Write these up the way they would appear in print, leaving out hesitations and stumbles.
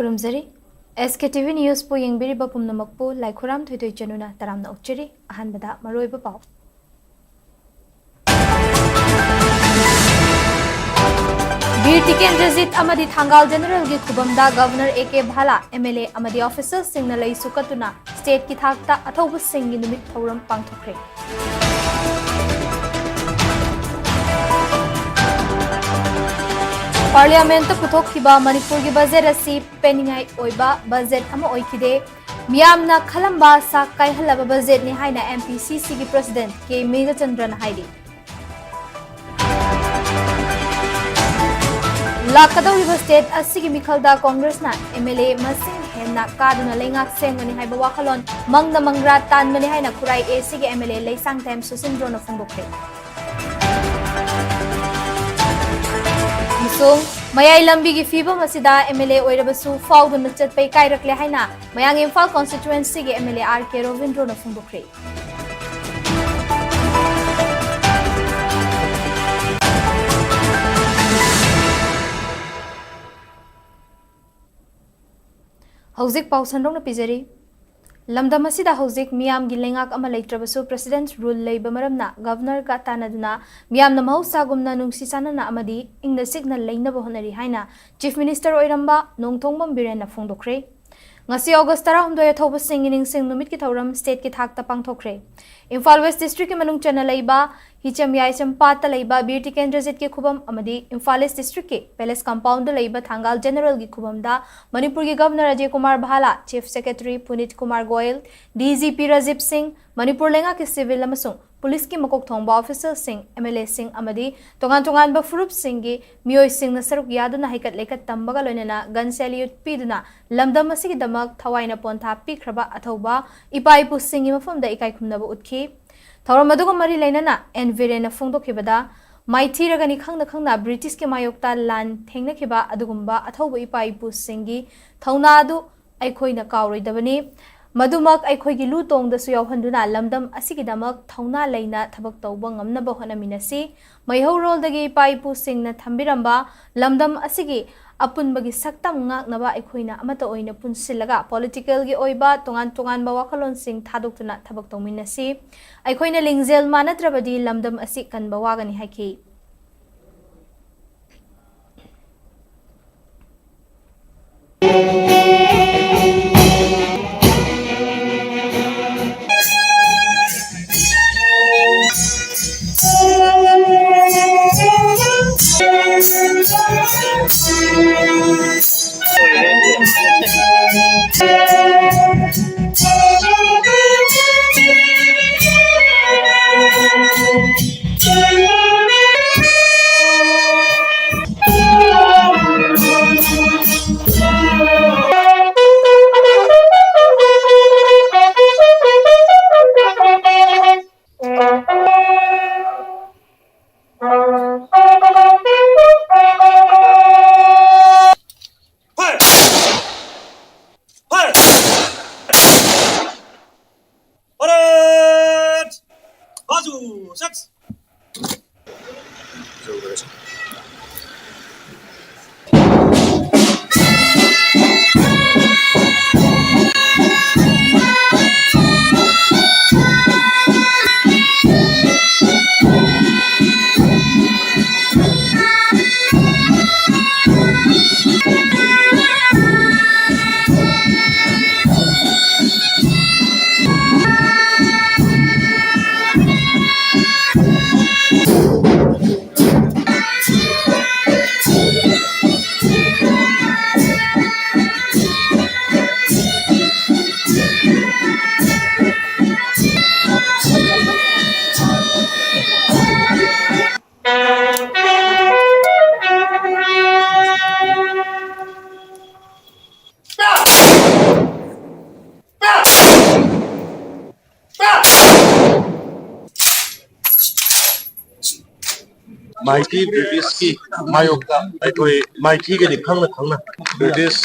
खुरुमजरी SKTV News पु यंगबिरिबा पुमनमकपु लाइखुराम थोइथोइ चनुना तरामना उच्चरी अहानबदा मरोइबा पाउ बीर Tikendrajit अमदी थांगाल general की खुबमदा governor AK भाला MLA अमदी ऑफिसर सिंगना लई सुकतुना स्टेट की थाकता अथौब सिंगी निमित थौरम पांगथोखरे पार्लियामेंट पुथोखिबा मणिपुर की बजेट असी पेनिंगाई ओइबा बजेट अमा ओइखिदे मियामना खलंबा सा कायहलबा बजेट नि हाइना MPCC की प्रेसिडेंट के मेघचंद्रन हाइदि लाकदौरिबा स्टेट असी की मिखलदा कांग्रेसना MLA मसिंग हेन्ना कादुना लेंगाक सेंगनि हाइबा वाखलोन मंगना मंगरा तानमनि हाइना खुराई AC की MLA लेसांग टाइम सुसिंद्रोना फंगोखरे मयाई लंबी की फीबम असिदा MLA ओइरबसु फाउदुन चटपै कायरकले हाइना मयांग इम्फाल कॉन्स्टिट्यूएंसी के MLA RK रोविंद्रो न फुंगबुखरे हौजिक पाउसनरों न पिजरी लमदम असिदा हौजिक मियाम गी लेंगाक अमा लेत्रबसु प्रेसिडेंट रूल लेब मरमना गवर्नर का तानादुना मियाम न महौसागुमना नुंगसी सानना अमदी इंगना सिग्नल लेनब होनरी हाइना चीफ मिनिस्टर ओइरंबा नोंथोंबम बिरेन फोंदोखरे ngasi August 13 thauba singing sing numit ki thauram state ki thakta pangthokre Imphal West district ki manung chana leiba hicham yai champat leiba bir tikendrajit ki khubam amadi Imphal East district ki palace compound leiba thangal general ki khubam da Manipur ki governor Ajay Kumar Bhala chief secretary Punit Kumar Goyal DGP Rajib Singh Manipur lenga ki civil amasung police की मकोक थोंबा officer Singh MLA Singh अमदी तोगान तोगान बफुरुप Singh की मियोय सिंह न सरुक यादुना हाइकत लेकत तंबगा लोइना gun salute पीदुना लमदम असिगी दमक थवाइना पोंथा पीखरबा अथौबा इपाइपु सिंह की मफमदा इकाई खुमनबा उतखी थौरम अदुगा मरी लेना एनविरेन फोंदोखिबदा माइथीरगनी खंगना खंगना British के मायोक्ता लान थेंगनखिबा अदुगुंबा अथौबा इपाइपु सिंह की थौना अदु अइखोइना कावरोइदबनी मधुमक अइखोइगी लु तोंगदसु यावहंदुना लमदम असिगिदमक थौना लेना थबक तौबा ngamnaba होनामिनसी मैहौरोलदगी पाइपु सिंगना थंबिरंबा लमदम असिगी अपुनबगी सक्तम ngaknaba अइखोइना अमता ओइना पुनसिलगा पॉलिटिकल गी ओइबा तोंगान तोंगान बा वाखलोन सिंग थादोक्तुना थबक तौमिनसी अइखोइना लिंगजेल मानद्रबदी लमदम असि कनबा वागनी हाइखि माइथी ब्रिटिश की मायोक्ता अखोई माइथी के खंगना खंगना ब्रिटिश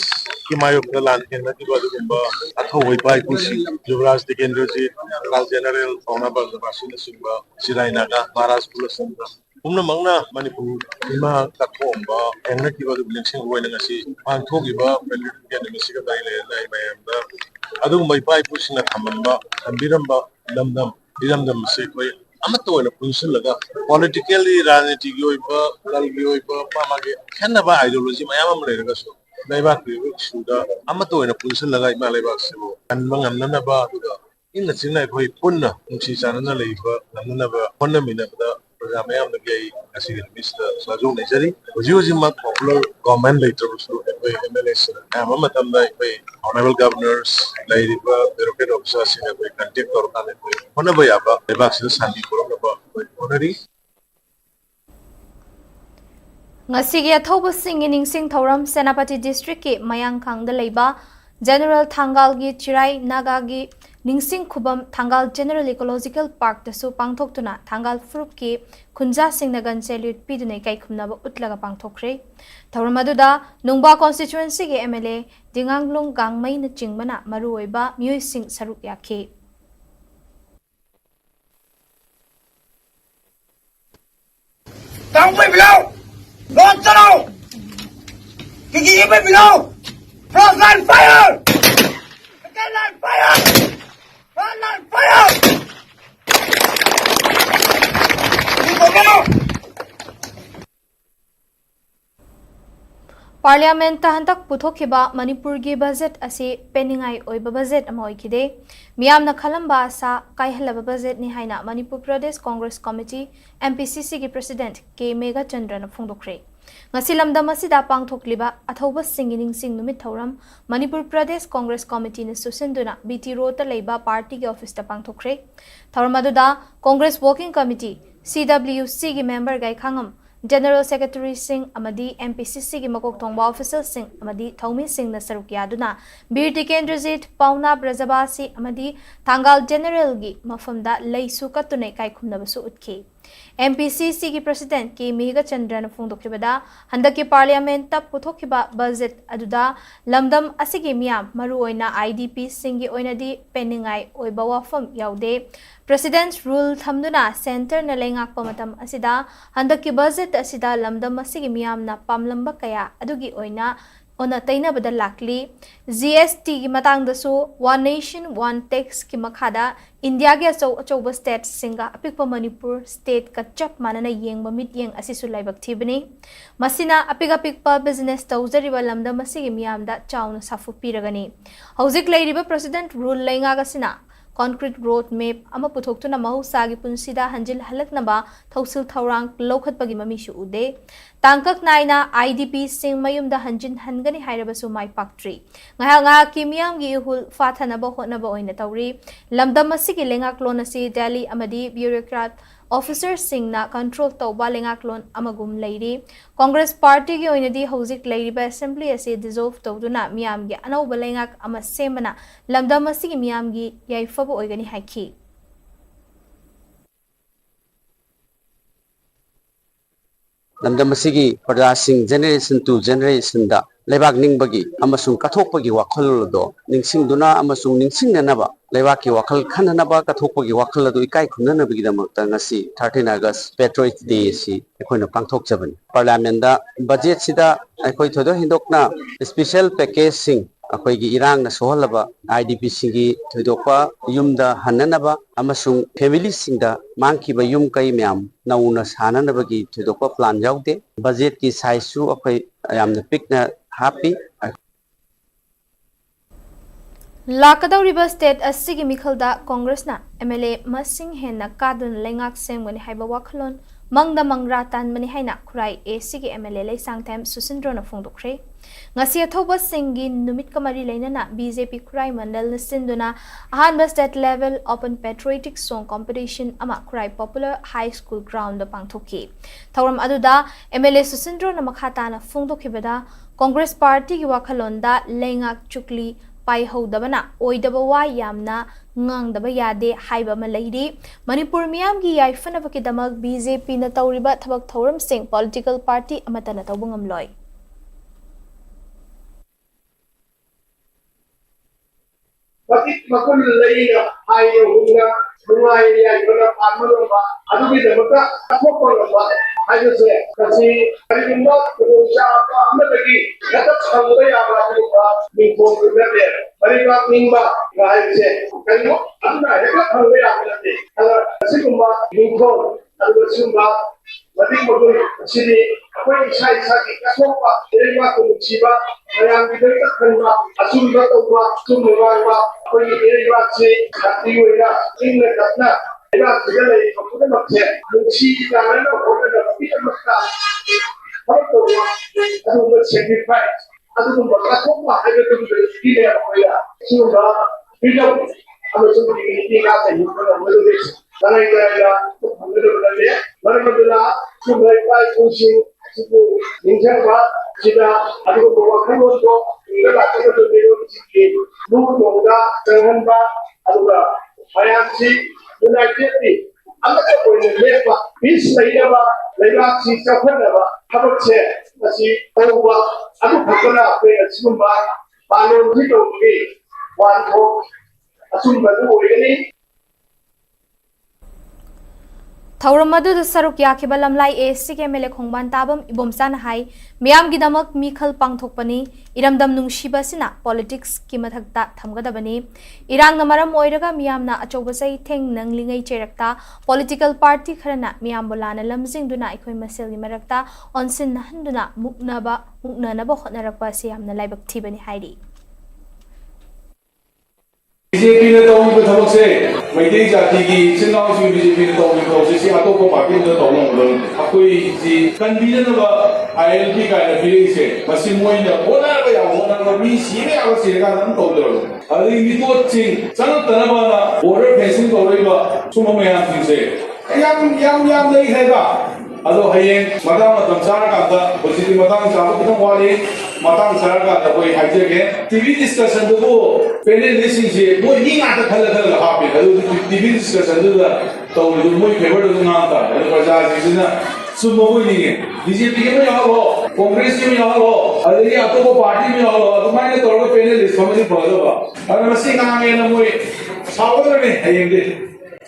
की मायोक्ता लान केंद्र की बादुगुंबा अथौई पाइ पुसी युवराज टिकेंद्रजीत जनरल जनरल पौना बंदबासी सिंबा सिराइनागा महाराज पुलसंगा पुनमंगना मणिपुर इमा तथोंबा एंगनकिबा दुबलिंगसिंग ओइनंगसी पांथोगिबा पेट्रियट निमिसिगा दाइले नाइ मयamda अदुगुम्बा इपा इपुसिंगना थमनबा थंबिरंबा लमदम इरमदम से कोई अमत ओइना पुंसलगा पॉलिटिकली राजनीतिकी ओइबा कलगी ओइबा पामागे खेनबा आइडियोलॉजी मयाम अम लेरगसो लेबाक सुदा अमत ओइना पुंसलगा इमा लेबाक सेबो अनबा ngamnanaba aduga inna chingna khoi punna nungsi chanana leiba ngamnanaba honnaminnabada program mayamdagi ai asigi mista sajong nejari hujima popular government later so ai MLAs ama matamda ai honorable governors laiba bureaucrat officers in ai contact torkane honnaba yaba lebak sin santi koraba honori ngasi gi athoba sing ining sing thoram Senapati district ki mayang khang da leiba General Thangal gi Chirai Naga gi Ningsing Khubam Thangal General Ecological Park da su pangthok tuna Thangal Frup ki Khunja Singh Nagan Salute pidunai kai khumna ba utlaga pangthokre Thauramadu da Nungba constituency gi MLA Dinganglung Gangmai na chingmana maru oiba Miyoi Singh saruk yakhe Gangmai below Don't chalo Kiki be below Frontline fire Frontline fire Frontline fire Parliament ta hantak puthokiba Manipur gi budget ase peningai oiba budget ama oikide miyamna khalamba asa kaihalaba budget ni haina Manipur Pradesh Congress Committee MPCC gi President K Mega Chandra na phongdokre ngasi lamdam asida pangthokliba athoba singining sing numit thoram Manipur Pradesh Congress Committee na susenduna BT Road ta leiba party gi office ta pangthokre thormaduda Congress Working Committee CWC gi member gai khangam General Secretary Singh amadi MPCC gi makok thongba official Singh amadi Thomi Singh na saruk yaduna Bir Tikendrajit Pauna Brajabasi amadi Thangal General gi mafamda leisu katunai kai khumna basu utki MPCC gi President K Mega Chandra na phongdokhibada handaki Parliament ta puthokiba budget aduda lamdam asigi miyam maru oina IDP Singh gi oina di peningai oiba wafam yaude President's rule thamduna center na lengak pamatam asida handaki budget asida lamdam asigi miyam na pamlamba kaya adugi oina ona taina bada lakli GST gi matang dasu one nation one tax ki makhada India gi achau state singa apikpa Manipur state ka chap manana yengba mit yeng asisu laibak thibani masina apikpa business tawjariba lamdam asigi miyam da chauna safu piragani hojik leiriba president rule lenga gasina concrete road map ama puthoktu mahusagi punsida hanjil halaknaba thausil thaurang lokhatpagi mami shu ude tangkak naina IDP sing mayumda hanjin hangani hairabasu mai paktri nga kimiyam gi hul fathanaba hotnaba oina tawri lamdam asigi lengak lon asi Delhi amadi bureaucrat officer singna control tawba lengak lon amagum leiri Congress party gi oina di hojik leiriba assembly ase dissolve tawduna miyam gi anau balengak ama semana lamdam asigi miyam gi yaifaba oigani haiki lamdam asigi parasing generation to generation da lebak ningbagi amasung kathokpagi wakhal do ningsingduna amasung ningsingnanaba lebaki wakhal khananaba kathokpagi wakhal do ikai khunanabagi damakta ngasi 13 August Patriots Day si ekhoina pangthokjabani parliament da budget sida ekhoi thodo hindokna special package sing akoigi irang na sohalaba IDP singi thoidokpa yumda hananaba amasung family singda mangkiba yum kai myam nauna sananabagi thoidokpa plan yaude budget ki size su akoi yamna pikna happy Lakadawriba state asigi mikhalda Congress na MLA masing henna kadun lengak semgani haiba wakhalon mangda mangra tan mani haina khurai asigi MLA leisang them Susindro na phongdokre ngasi athoba singi numit kamari leinana BJP khurai mandal sinduna ahanba state level open patriotic song competition ama khurai popular high school ground da pangthoki thauram aduda MLA Susindro na makhata na phongdokhibada Congress party gi wakhalonda lengak chukli pai hodabana oidaba wa yamna ngangdaba yade haiba ma leiri Manipur miyam gi yaifanaba ki damak BJP na tawriba thabak thoram sing political party amata na tawbungam loi Bakit makul leira hayo hunga bunga ya yola pamalo ba ꯑꯗꯨꯒꯤ ꯗꯃꯛꯇ ꯑꯊꯣꯛꯄ ꯉꯝꯕ ꯍꯥꯏꯕꯁꯦ ꯉꯁꯤ ꯀꯔꯤꯒꯨꯝꯕ ꯈꯨꯗꯣꯡꯆꯥꯕ ꯑꯃꯗꯒꯤ ꯍꯦꯛꯇ ꯐꯪꯕ ꯌꯥꯕ ꯑꯗꯨꯒꯨꯝꯕ ꯃꯤꯡꯊꯣꯟꯗꯨ ꯅꯠꯇꯦ ꯃꯔꯤꯕꯥꯛ ꯅꯤꯡꯕ ꯍꯥꯏꯕꯁꯦ ꯀꯔꯤꯒꯨꯝꯕ ꯑꯗꯨꯅ ꯍꯦꯛꯇ ꯐꯪꯕ ꯌꯥꯕ ꯅꯠꯇꯦ ꯑꯗꯨꯅ ꯑꯁꯤꯒꯨꯝꯕ ꯃꯤꯡꯊꯣꯟ ꯑꯗꯨꯒ ꯁꯤꯒꯨꯝꯕ ꯃꯇꯤꯛ ꯃꯒꯨꯟ ꯑꯁꯤꯗꯤ ꯑꯩꯈꯣꯏ ꯏꯁꯥ ꯏꯁꯥꯒꯤ ꯀꯠꯊꯣꯛꯄ ꯂꯩꯕꯥꯛꯄꯨ ꯅꯨꯡꯁꯤꯕ ꯃꯌꯥꯝꯒꯤꯗꯃꯛꯇ ꯈꯟꯕ ꯑꯆꯨꯝꯕ ꯇꯧꯕ ꯑꯆꯨꯝꯕ ꯉꯥꯡꯕ ꯑꯩꯈꯣꯏꯒꯤ ꯂꯩꯕꯥꯛꯁꯤ ꯖꯥꯇꯤ ꯑꯣꯏꯅ ꯏꯪꯅ ꯇꯞꯅ ꯂꯩꯕꯥꯛꯁꯤꯗ ꯂꯩꯔꯤꯕ ꯄꯨꯝꯅꯃꯛꯁꯦ ꯅꯨꯡꯁꯤ ꯆꯥꯟꯅꯅ ꯍꯣꯠꯅꯅꯕꯒꯤꯗꯃꯛꯇ ꯊꯕꯛ ꯇꯧꯕ ꯑꯗꯨꯒꯨꯝꯕ ꯁꯦꯀ꯭ꯔꯤꯐꯥꯏꯁ ꯑꯗꯨꯒꯨꯝꯕ ꯀꯠꯊꯣꯛꯄ ꯍꯥꯏꯕꯗꯨꯒꯤꯅꯦ ꯑꯩꯈꯣꯏꯅ ꯁꯤꯒꯨꯝꯕ ꯐ꯭ꯔꯤꯗꯝ ꯑꯃꯁꯨꯡ ꯗꯤꯒꯅꯤꯇꯤ ꯉꯥꯛꯅ ꯍꯤꯡꯕ ꯉꯝꯒꯗꯧꯔꯤꯁꯦ ꯇꯉꯥꯏ ꯐꯗꯅ ꯐꯪꯒꯗꯕ ꯅꯠꯇꯦ ꯃꯔꯝ ꯑꯗꯨꯅ ꯁꯤꯒꯨꯝꯕ ꯏꯄꯥ ꯏꯄꯨꯁꯤꯡ ꯑꯁꯤꯕꯨ ꯅꯤꯡꯁꯤꯡꯕ ꯁꯤꯗ ꯑꯗꯨꯒꯨꯝꯕ ꯋꯥꯈꯜꯂꯣꯟꯗꯣ ꯇꯨꯡꯗ ꯂꯥꯛꯀꯗꯕ ꯃꯤꯔꯣꯜꯁꯤꯡꯒꯤ ꯅꯨꯡꯗꯣꯡꯗ ꯆꯪꯍꯟꯕ ꯑꯗꯨꯒ ꯃꯌꯥꯝꯁꯤ ꯌꯨꯅꯥꯏꯇꯦꯠꯂꯤ ꯑꯃꯠꯇ ꯑꯣꯏꯅ ꯂꯦꯞꯄ ꯄꯤꯁ ꯂꯩꯅꯕ ꯂꯩꯕꯥꯛꯁꯤ ꯆꯥꯎꯈꯠꯅꯕ ꯊꯕꯛꯁꯦ ꯃꯁꯤ ꯇꯧꯕ ꯑꯗꯨ ꯈꯛꯇꯅ ꯑꯩꯈꯣꯏ ꯑꯁꯤꯒꯨꯝꯕ ꯄꯥꯂꯣꯟꯁꯤ ꯇꯧꯕꯒꯤ ꯋꯥꯟꯊꯣꯛ ꯑꯆꯨꯝꯕꯗꯨ ꯑꯣꯏꯒꯅꯤ ꯊꯧꯔꯝ ꯑꯗꯨꯗ ꯁꯔꯨꯛ ꯌꯥꯈꯤꯕ ꯂꯝꯂꯥꯏ ꯑꯦꯁꯁꯤꯒꯤ ꯑꯦꯝꯑꯦꯜꯑꯦ ꯈꯣꯡꯕꯥꯟ ꯇꯥꯕꯝ ꯏꯕꯣꯝꯆꯥꯅ ꯍꯥꯏ ꯃꯤꯌꯥꯝꯒꯤꯗꯃꯛ ꯃꯤꯈꯜ ꯄꯥꯡꯊꯣꯛꯄꯅꯤ ꯏꯔꯝꯗꯝ ꯅꯨꯡꯁꯤꯕ ꯑꯁꯤꯅ ꯄꯣꯂꯤꯇꯤꯛꯁꯀꯤ ꯃꯊꯛꯇ ꯊꯝꯒꯗꯕꯅꯤ ꯏꯔꯥꯡꯅ ꯃꯔꯝ ꯑꯣꯏꯔꯒ ꯃꯤꯌꯥꯝꯅ ꯑꯆꯧꯕ ꯆꯩꯊꯦꯡ ꯅꯪꯂꯤꯉꯩ ꯆꯩꯔꯛꯇ ꯄꯣꯂꯤꯇꯤꯀꯦꯜ ꯄꯥꯔꯇꯤ ꯈꯔꯅ ꯃꯤꯌꯥꯝꯕꯨ ꯂꯥꯟꯅ ꯂꯝꯖꯤꯡꯗꯨꯅ ꯑꯩꯈꯣꯏ ꯃꯁꯦꯜꯒꯤ ꯃꯔꯛꯇ ꯑꯣꯟꯁꯤꯟꯅꯍꯟꯗꯨꯅ ꯃꯨꯛꯅꯅꯕ ꯍꯣꯠꯅꯔꯛꯄ ꯑꯁꯤ ꯌꯥꯝꯅ ꯂꯥꯏꯕꯛ ꯊꯤꯕꯅꯤ ꯍꯥꯏꯔꯤ BJPꯅ ꯇꯧꯔꯤꯕ ꯊꯕꯛꯁꯦ ꯃꯩꯇꯩ ꯖꯥꯇꯤꯒꯤ ꯏꯆꯤꯜ ꯏꯅꯥꯎꯁꯤꯡ BJPꯅ ꯇꯧꯔꯤꯕ ꯊꯕꯛꯁꯦ ꯁꯤ ꯑꯇꯣꯞꯄ ꯄꯥꯔꯇꯤ ꯑꯃꯗ ꯇꯧꯕ ꯉꯝꯒꯗꯕꯅꯤ ꯑꯩꯈꯣꯏꯁꯤ ꯀꯟꯕꯤꯅꯅꯕ ILP ꯀꯥꯏꯅ ꯄꯤꯔꯛꯏꯁꯦ ꯃꯁꯤ ꯃꯣꯏꯅ ꯍꯣꯠꯅꯔꯕ ꯌꯥꯕ ꯍꯣꯠꯅꯔꯕ ꯃꯤ ꯁꯤꯕ ꯌꯥꯕ ꯁꯤꯔꯀꯥꯟꯗ ꯑꯗꯨꯝ ꯇꯧꯗ꯭ꯔꯕꯅꯤ ꯑꯗꯒꯤ ꯃꯤꯇꯣꯠꯁꯤꯡ ꯆꯪꯉꯛꯇꯅꯕꯅ ꯕꯣꯔꯗꯔ ꯐꯦꯟꯁꯤꯡ ꯇꯧꯔꯛꯏꯕ ꯁꯨꯝꯕ ꯃꯌꯥꯝꯁꯤꯡꯁꯦ ꯌꯥꯝ ꯂꯩꯈ꯭ꯔꯦꯕ ꯑꯗꯣ ꯍꯌꯦꯡ ꯃꯇꯝ ꯆꯥꯔꯀꯥꯟꯗ ꯍꯧꯖꯤꯛꯇꯤ ꯃꯇꯥꯡ ꯆꯥꯕ ꯈꯤꯇꯪ ꯋꯥꯠꯂꯤ ꯃꯇꯥꯡ ꯆꯥꯔꯀꯥꯟꯗ ꯑꯩꯈꯣꯏ ꯍꯥꯏꯖꯒꯦ ꯇꯤꯚꯤ ꯗꯤꯁꯀꯁꯟꯗꯨꯕꯨ ꯄꯦꯅꯦꯂꯤꯁꯁꯤꯡꯁꯦ ꯃꯣꯏ ꯃꯤ ꯉꯥꯛꯇ ꯈꯜꯂꯒ ꯍꯥꯞꯄꯦ ꯑꯗꯨ ꯇꯤꯚꯤ ꯗꯤꯁꯀꯁꯟꯗꯨꯗ ꯇꯧꯕꯗꯨ ꯃꯣꯏ ꯐꯦꯚꯔꯗꯨ ꯉꯥꯡ ꯇꯥꯔꯦ ꯑꯗꯨ ꯄ꯭ꯔꯖꯥꯁꯤꯡꯁꯤꯅ ꯆꯨꯝꯕ ꯑꯣꯏꯅꯤꯡꯉꯦ BJPꯒꯤ ꯑꯃ ꯌꯥꯎꯍꯜꯂꯣ ꯀꯣꯡꯒ꯭ꯔꯦꯁꯀꯤ ꯑꯃ ꯌꯥꯎꯍꯜꯂꯣ ꯑꯗꯒꯤ ꯑꯇꯣꯞꯄ ꯄꯥꯔꯇꯤ ꯑꯃ ꯌꯥꯎꯍꯜꯂꯣ ꯑꯗꯨꯃꯥꯏꯅ ꯇꯧꯔꯒ ꯄꯦꯅꯦꯂꯤꯁ ꯐꯝꯃꯗꯤ ꯐꯒꯗꯕ ꯑꯗꯨꯅ ꯃꯁꯤ ꯉꯥꯡꯉꯦꯅ ꯃꯣꯏ ꯁꯥꯎꯒꯗꯕꯅꯤ ꯍꯌꯦꯡꯗꯤ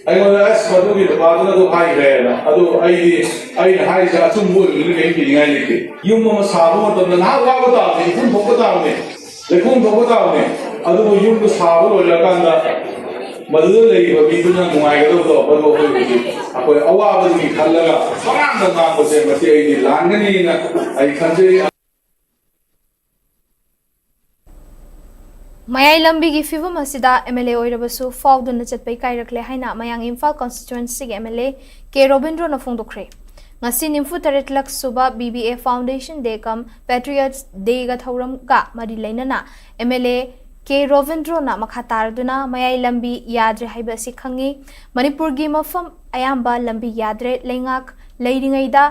ꯑꯩꯉꯣꯟꯗ ꯑꯁ ꯃꯗꯨꯒꯤ ꯅꯨꯄꯥꯗꯨꯅ ꯑꯗꯨ ꯍꯥꯏꯈ꯭ꯔꯦꯅ ꯑꯗꯨ ꯑꯩꯅ ꯍꯥꯏꯔꯤꯁꯦ ꯑꯆꯨꯝꯕ ꯑꯣꯏꯕꯗꯨꯅ ꯀꯔꯤꯝ ꯄꯤꯅꯤꯡꯉꯥই ꯂꯩꯇꯦ ꯌꯨꯝ ꯑꯃ ꯁꯥꯕ ꯃꯇꯝꯗ ꯉꯥꯏꯍꯥꯛ ꯋꯥꯕ ꯇꯥꯕꯅꯤ ꯏꯐꯨꯟ ꯊꯣꯛꯄ ꯇꯥꯕꯅꯤ ꯂꯩꯈꯣꯝ ꯊꯣꯛꯄ ꯇꯥꯕꯅꯤ ꯑꯗꯨꯕꯨ ꯌꯨꯝꯗꯨ ꯁꯥꯕ ꯂꯣꯏꯔꯀꯥꯟꯗ ꯃꯗꯨꯗ ꯂꯩꯔꯤꯕ ꯃꯤꯗꯨꯅ ꯅꯨꯡꯉꯥꯏꯒꯗꯕꯗꯣ ꯃꯗꯨ ꯑꯩꯈꯣꯏ ꯑꯋꯥꯕꯗꯨꯒꯤ ꯈꯜꯂꯒ ꯄꯉꯥꯡꯗ ꯉꯥꯡꯕꯁꯦ ꯃꯁꯤ ꯑꯩꯗꯤ ꯂꯥꯟꯒꯅꯤꯅ ꯑꯩ ꯈꯟꯖꯩ ꯃꯌꯥꯏ ꯂꯝꯕꯤꯒꯤ ꯐꯤꯚꯝ ꯑꯁꯤꯗ MLA ꯑꯣꯏꯔꯕꯁꯨ ꯐꯥꯎꯗꯨꯅ ꯆꯠꯄ ꯏꯀꯥꯏꯔꯛꯂꯦ ꯍꯥꯏꯅ ꯃꯌꯥꯡ ꯏꯝꯐꯥꯜ ꯀꯟꯁꯇꯤꯇ꯭ꯌꯨꯑꯦꯟꯁꯤꯒꯤ MLA ꯀꯦ ꯔꯣꯕꯤꯟꯗ꯭ꯔꯣꯅ ꯐꯣꯡꯗꯣꯛꯈ꯭ꯔꯦ ꯉꯁꯤ 93ꯂꯛ ꯁꯨꯕ BBA ꯐꯥꯎꯟꯗꯦꯁꯟ ꯗꯦ ꯀꯝ Patriots ꯗꯦꯒ ꯊꯧꯔꯝꯒ ꯃꯔꯤ ꯂꯩꯅꯅ MLA ꯀꯦ ꯔꯣꯕꯤꯟꯗ꯭ꯔꯣꯅ ꯃꯈꯥ ꯇꯥꯔꯗꯨꯅ ꯃꯌꯥꯏ ꯂꯝꯕꯤ ꯌꯥꯗ꯭ꯔꯦ ꯍꯥꯏꯕ ꯑꯁꯤ ꯈꯪꯉꯤ ꯃꯅꯤꯄꯨꯔꯒꯤ ꯃꯐꯝ ꯑꯌꯥꯝꯕ ꯂꯝꯕꯤ ꯌꯥꯗ꯭ꯔꯦ ꯂꯩꯉꯥꯛ ꯂꯩꯔꯤꯉꯩꯗ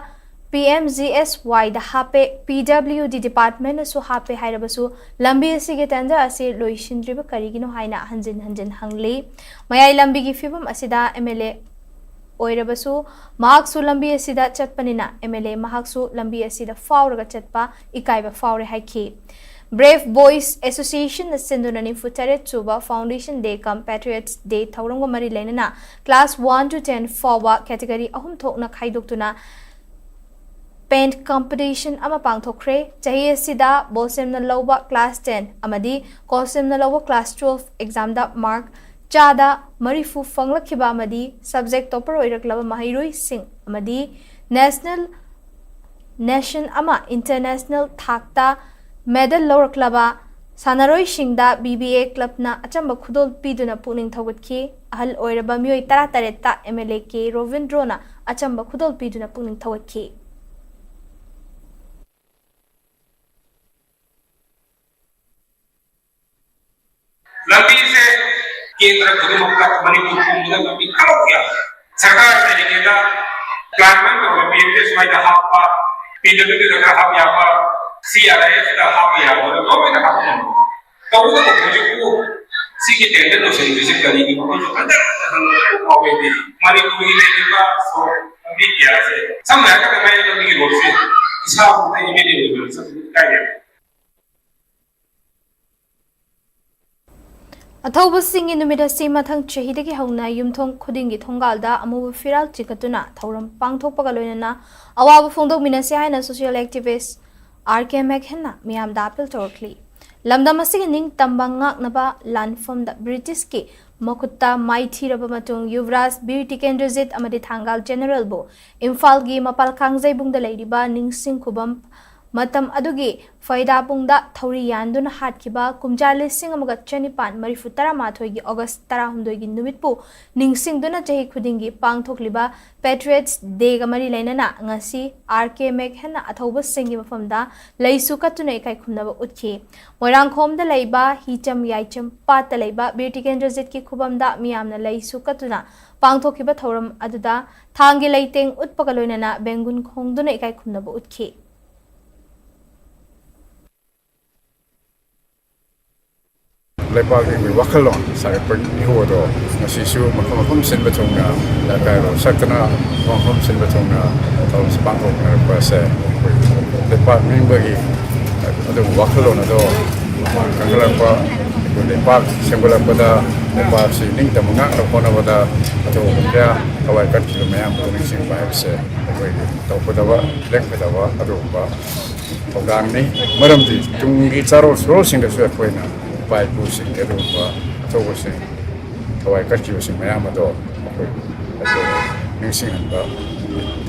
PMGSYꯗ ꯍꯥꯞꯄꯦ PWD ꯗꯤꯄꯥꯔꯠꯃꯦꯟꯠꯅꯁꯨ ꯍꯥꯞꯄꯦ ꯍꯥꯏꯔꯕꯁꯨ ꯂꯝꯕꯤ ꯑꯁꯤꯒꯤ ꯇꯦꯟꯗꯔ ꯑꯁꯤ ꯂꯣꯏꯁꯤꯟꯗ꯭ꯔꯤꯕ ꯀꯔꯤꯒꯤꯅꯣ ꯍꯥꯏꯅ ꯍꯟꯖꯤꯟ ꯍꯟꯖꯤꯟ ꯍꯪꯂꯤ ꯃꯌꯥꯏ ꯂꯝꯕꯤꯒꯤ ꯐꯤꯚꯝ ꯑꯁꯤꯗ MLA ꯑꯣꯏꯔꯕꯁꯨ ꯃꯍꯥꯛꯁꯨ ꯂꯝꯕꯤ ꯑꯁꯤꯗ ꯆꯠꯄꯅꯤꯅ MLA ꯃꯍꯥꯛꯁꯨ ꯂꯝꯕꯤ ꯑꯁꯤꯗ ꯐꯥꯎꯔꯒ ꯆꯠꯄ ꯏꯀꯥꯏꯕ ꯐꯥꯎꯔꯦ ꯍꯥꯏꯈꯤ Brave Boys Association ꯁꯤꯟꯗꯨꯅ 93 ꯁꯨꯕ Foundation Day ꯀꯝ Patriots Day ꯊꯧꯔꯝꯒ ꯃꯔꯤ ꯂꯩꯅꯅ ꯀ꯭ꯂꯥꯁ 1 to 10 ꯐꯥꯎꯕ ꯀꯦꯇꯦꯒꯣꯔꯤ 3 ꯊꯣꯛꯅ ꯈꯥꯏꯗꯣꯛꯇꯨꯅ पेंट कंपटीशन पांथोखरे चाही असिदा बोसेमना लौबा क्लास 10 अमदी कोसेमना लौबा क्लास 12 एग्जाम दा मार्क चादा मरीफु फंगलखिबा अमदी सब्जेक्ट टॉपर ओइरकलबा महिरुई सिंह अमदी नेशन इंटरनेशनल थाकता मेडल लौरकलबा सानरोई सिंगदा BBA क्लबना अचंबा खुदोल पीदुना पुनिंग थौगतखी अहल ओइरबा मियोय 13 ता MLA के रोविंद्रोना अचंबा खुदोल पीदुना पुनिंग थौगतखी लंबी से केंद्र खुदमुक्तक मणिपुर कुंभदा लंबी खड़ो किया सरकार तरीकेदा प्लानमेंट और पीएमएस वाई दा हापा पीडब्ल्यूडी दा हाप यापा सीआरएफ दा हाप यापा लोमे दा हाप तो वो को सी के टेंडर नो सही से करेगी को जो अंदर होवे दी मणिपुरी लेगा सो अभी क्या से समझा का मैं लंबी रोड से हिसाब होता है इमीडिएटली सब काय ꯑꯊꯧꯕꯁꯤꯡꯒꯤ ꯅꯨꯃꯤꯠ ꯑꯁꯤ ꯃꯊꯪ ꯆꯍꯤꯗꯒꯤ ꯍꯧꯅ ꯌꯨꯝꯊꯣꯡ ꯈꯨꯗꯤꯡꯒꯤ ꯊꯣꯡꯒꯥꯜꯗ ꯑꯃꯨꯕ ꯐꯤꯔꯥꯜ ꯆꯤꯡꯈꯠꯇꯨꯅ ꯊꯧꯔꯝ ꯄꯥꯡꯊꯣꯛꯄꯒ ꯂꯣꯏꯅꯅ ꯑꯋꯥꯕ ꯐꯣꯡꯗꯣꯛꯃꯤꯟꯅꯁꯤ ꯍꯥꯏꯅ ꯁꯣꯁꯤꯌꯦꯜ ꯑꯦꯛꯇꯤꯚꯤꯁꯠ ꯑꯥꯔ.ꯀꯦ. ꯃꯦꯛꯍꯦꯟꯅ ꯃꯤꯌꯥꯝꯗ ꯑꯄꯤꯜ ꯇꯧꯔꯛꯂꯤ꯫ ꯂꯝꯗꯝ ꯑꯁꯤꯒꯤ ꯅꯤꯡꯇꯝꯕ ꯉꯥꯛꯅꯕ ꯂꯥꯟꯐꯝꯗ ꯕ꯭ꯔꯤꯇꯤꯁꯀꯤ ꯃꯈꯨꯠꯇ ꯃꯥꯏꯊꯤꯔꯕ ꯃꯇꯨꯡ ꯌꯨꯕꯔꯥꯖ ꯕꯤꯔ ꯇꯤꯀꯦꯟꯗ꯭ꯔꯖꯤꯠ ꯑꯃꯗꯤ ꯊꯥꯡꯒꯥꯜ ꯖꯦꯅꯔꯦꯜꯕꯨ ꯏꯝꯐꯥꯜꯒꯤ ꯃꯄꯥꯜ ꯀꯥꯡꯖꯩꯕꯨꯡꯗ ꯂꯩꯔꯤꯕ ꯅꯤꯡꯁꯤꯡ ꯈꯨꯕꯝ ꯃꯇꯝ ꯑꯗꯨꯒꯤ ꯐꯩꯗꯥꯄꯨꯡꯗ ꯊꯧꯔꯤ ꯌꯥꯟꯗꯨꯅ ꯍꯥꯠꯈꯤꯕ ꯀꯨꯝꯖꯥ 1939ꯒꯤ ꯑꯣꯒꯁꯠ 16ꯒꯤ ꯅꯨꯃꯤꯠꯄꯨ ꯅꯤꯡꯁꯤꯡꯗꯨꯅ ꯆꯍꯤ ꯈꯨꯗꯤꯡꯒꯤ ꯄꯥꯡꯊꯣꯛꯂꯤꯕ Patriots Dayꯒ ꯃꯔꯤ ꯂꯩꯅꯅ ꯉꯁꯤ ꯑꯥꯔ.ꯀꯦ. ꯃꯦꯛꯍꯦꯟꯅ ꯑꯊꯧꯕꯁꯤꯡꯒꯤ ꯃꯐꯝꯗ ꯂꯩꯁꯨ ꯀꯠꯇꯨꯅ ꯏꯀꯥꯏ ꯈꯨꯝꯅꯕ ꯎꯠꯈꯤ꯫ ꯃꯣꯏꯔꯥꯡꯈꯣꯝꯗ ꯂꯩꯕ ꯍꯤꯆꯝ ꯌꯥꯏꯆꯝ ꯄꯥꯠꯇ ꯂꯩꯕ ꯕꯤꯔ ꯇꯤꯀꯦꯟꯗ꯭ꯔꯖꯤꯠꯀꯤ ꯈꯨꯕꯝꯗ ꯃꯤꯌꯥꯝꯅ ꯂꯩꯁꯨ ꯀꯠꯇꯨꯅ ꯄꯥꯡꯊꯣꯛꯈꯤꯕ ꯊꯧꯔꯝ ꯑꯗꯨꯗ ꯊꯥꯡꯒꯤ ꯂꯩꯇꯦꯡ ꯎꯠꯄꯒ ꯂꯣꯏꯅꯅ ꯕꯦꯡꯒꯨꯟ ꯈꯣꯡꯗꯨꯅ ꯏꯀꯥꯏ ꯈꯨꯝꯅꯕ ꯎꯠꯈꯤ꯫ ꯂꯩꯕꯥꯛꯀꯤ ꯋꯥꯈꯜꯂꯣꯟ ꯁꯥꯒꯠꯄꯒꯤ ꯏꯍꯣꯗꯣ ꯉꯁꯤꯁꯨ ꯃꯐꯝ ꯁꯤꯟꯕ ꯊꯨꯡꯅ ꯀꯩꯅꯣ ꯁꯛꯇꯅ ꯃꯐꯝ ꯁꯤꯟꯕ ꯊꯨꯡꯅ ꯊꯧꯔꯝꯁꯤ ꯄꯥꯡꯊꯣꯛꯅꯔꯛꯄ ꯑꯁꯦ ꯑꯩꯈꯣꯏ ꯂꯩꯕꯥꯛ ꯅꯤꯡꯕꯒꯤ ꯑꯗꯨꯒ ꯋꯥꯈꯜꯂꯣꯟ ꯑꯗꯣ ꯀꯟꯈꯠꯂꯛꯄ ꯑꯩꯈꯣꯏ ꯂꯩꯕꯥꯛ ꯁꯦꯝꯒꯠꯂꯛꯄꯗ ꯂꯩꯕꯥꯛꯁꯤ ꯅꯤꯡꯇꯝꯕ ꯉꯥꯛꯅ ꯍꯣꯠꯅꯕꯗ ꯑꯊꯧꯕ ꯀꯌꯥ ꯊꯋꯥꯏ ꯀꯠꯈꯤꯕ ꯃꯌꯥꯝꯕꯨ ꯅꯤꯡꯁꯤꯡꯕ ꯍꯥꯏꯕꯁꯦ ꯑꯩꯈꯣꯏꯒꯤ ꯇꯧꯒꯗꯕ ꯂꯦꯞꯀꯗꯕ ꯑꯗꯨꯒꯨꯝꯕ ꯊꯧꯗꯥꯡꯅꯤ꯫ ꯃꯔꯝꯗꯤ ꯇꯨꯡꯒꯤ ꯆꯥꯔꯣꯜꯁꯤꯡꯗꯁꯨ ꯑꯩꯈꯣꯏꯅ ꯏꯄꯥ ꯏꯄꯨꯁꯤꯡ ꯑꯗꯨꯒꯨꯝꯕ ꯑꯊꯧꯕꯁꯤꯡ ꯊꯋꯥꯏ ꯀꯠꯈꯤꯕꯁꯤꯡ ꯃꯌꯥꯝ ꯑꯗꯣ ꯑꯩꯈꯣꯏ ꯅꯤꯡꯁꯤꯡꯍꯟꯕ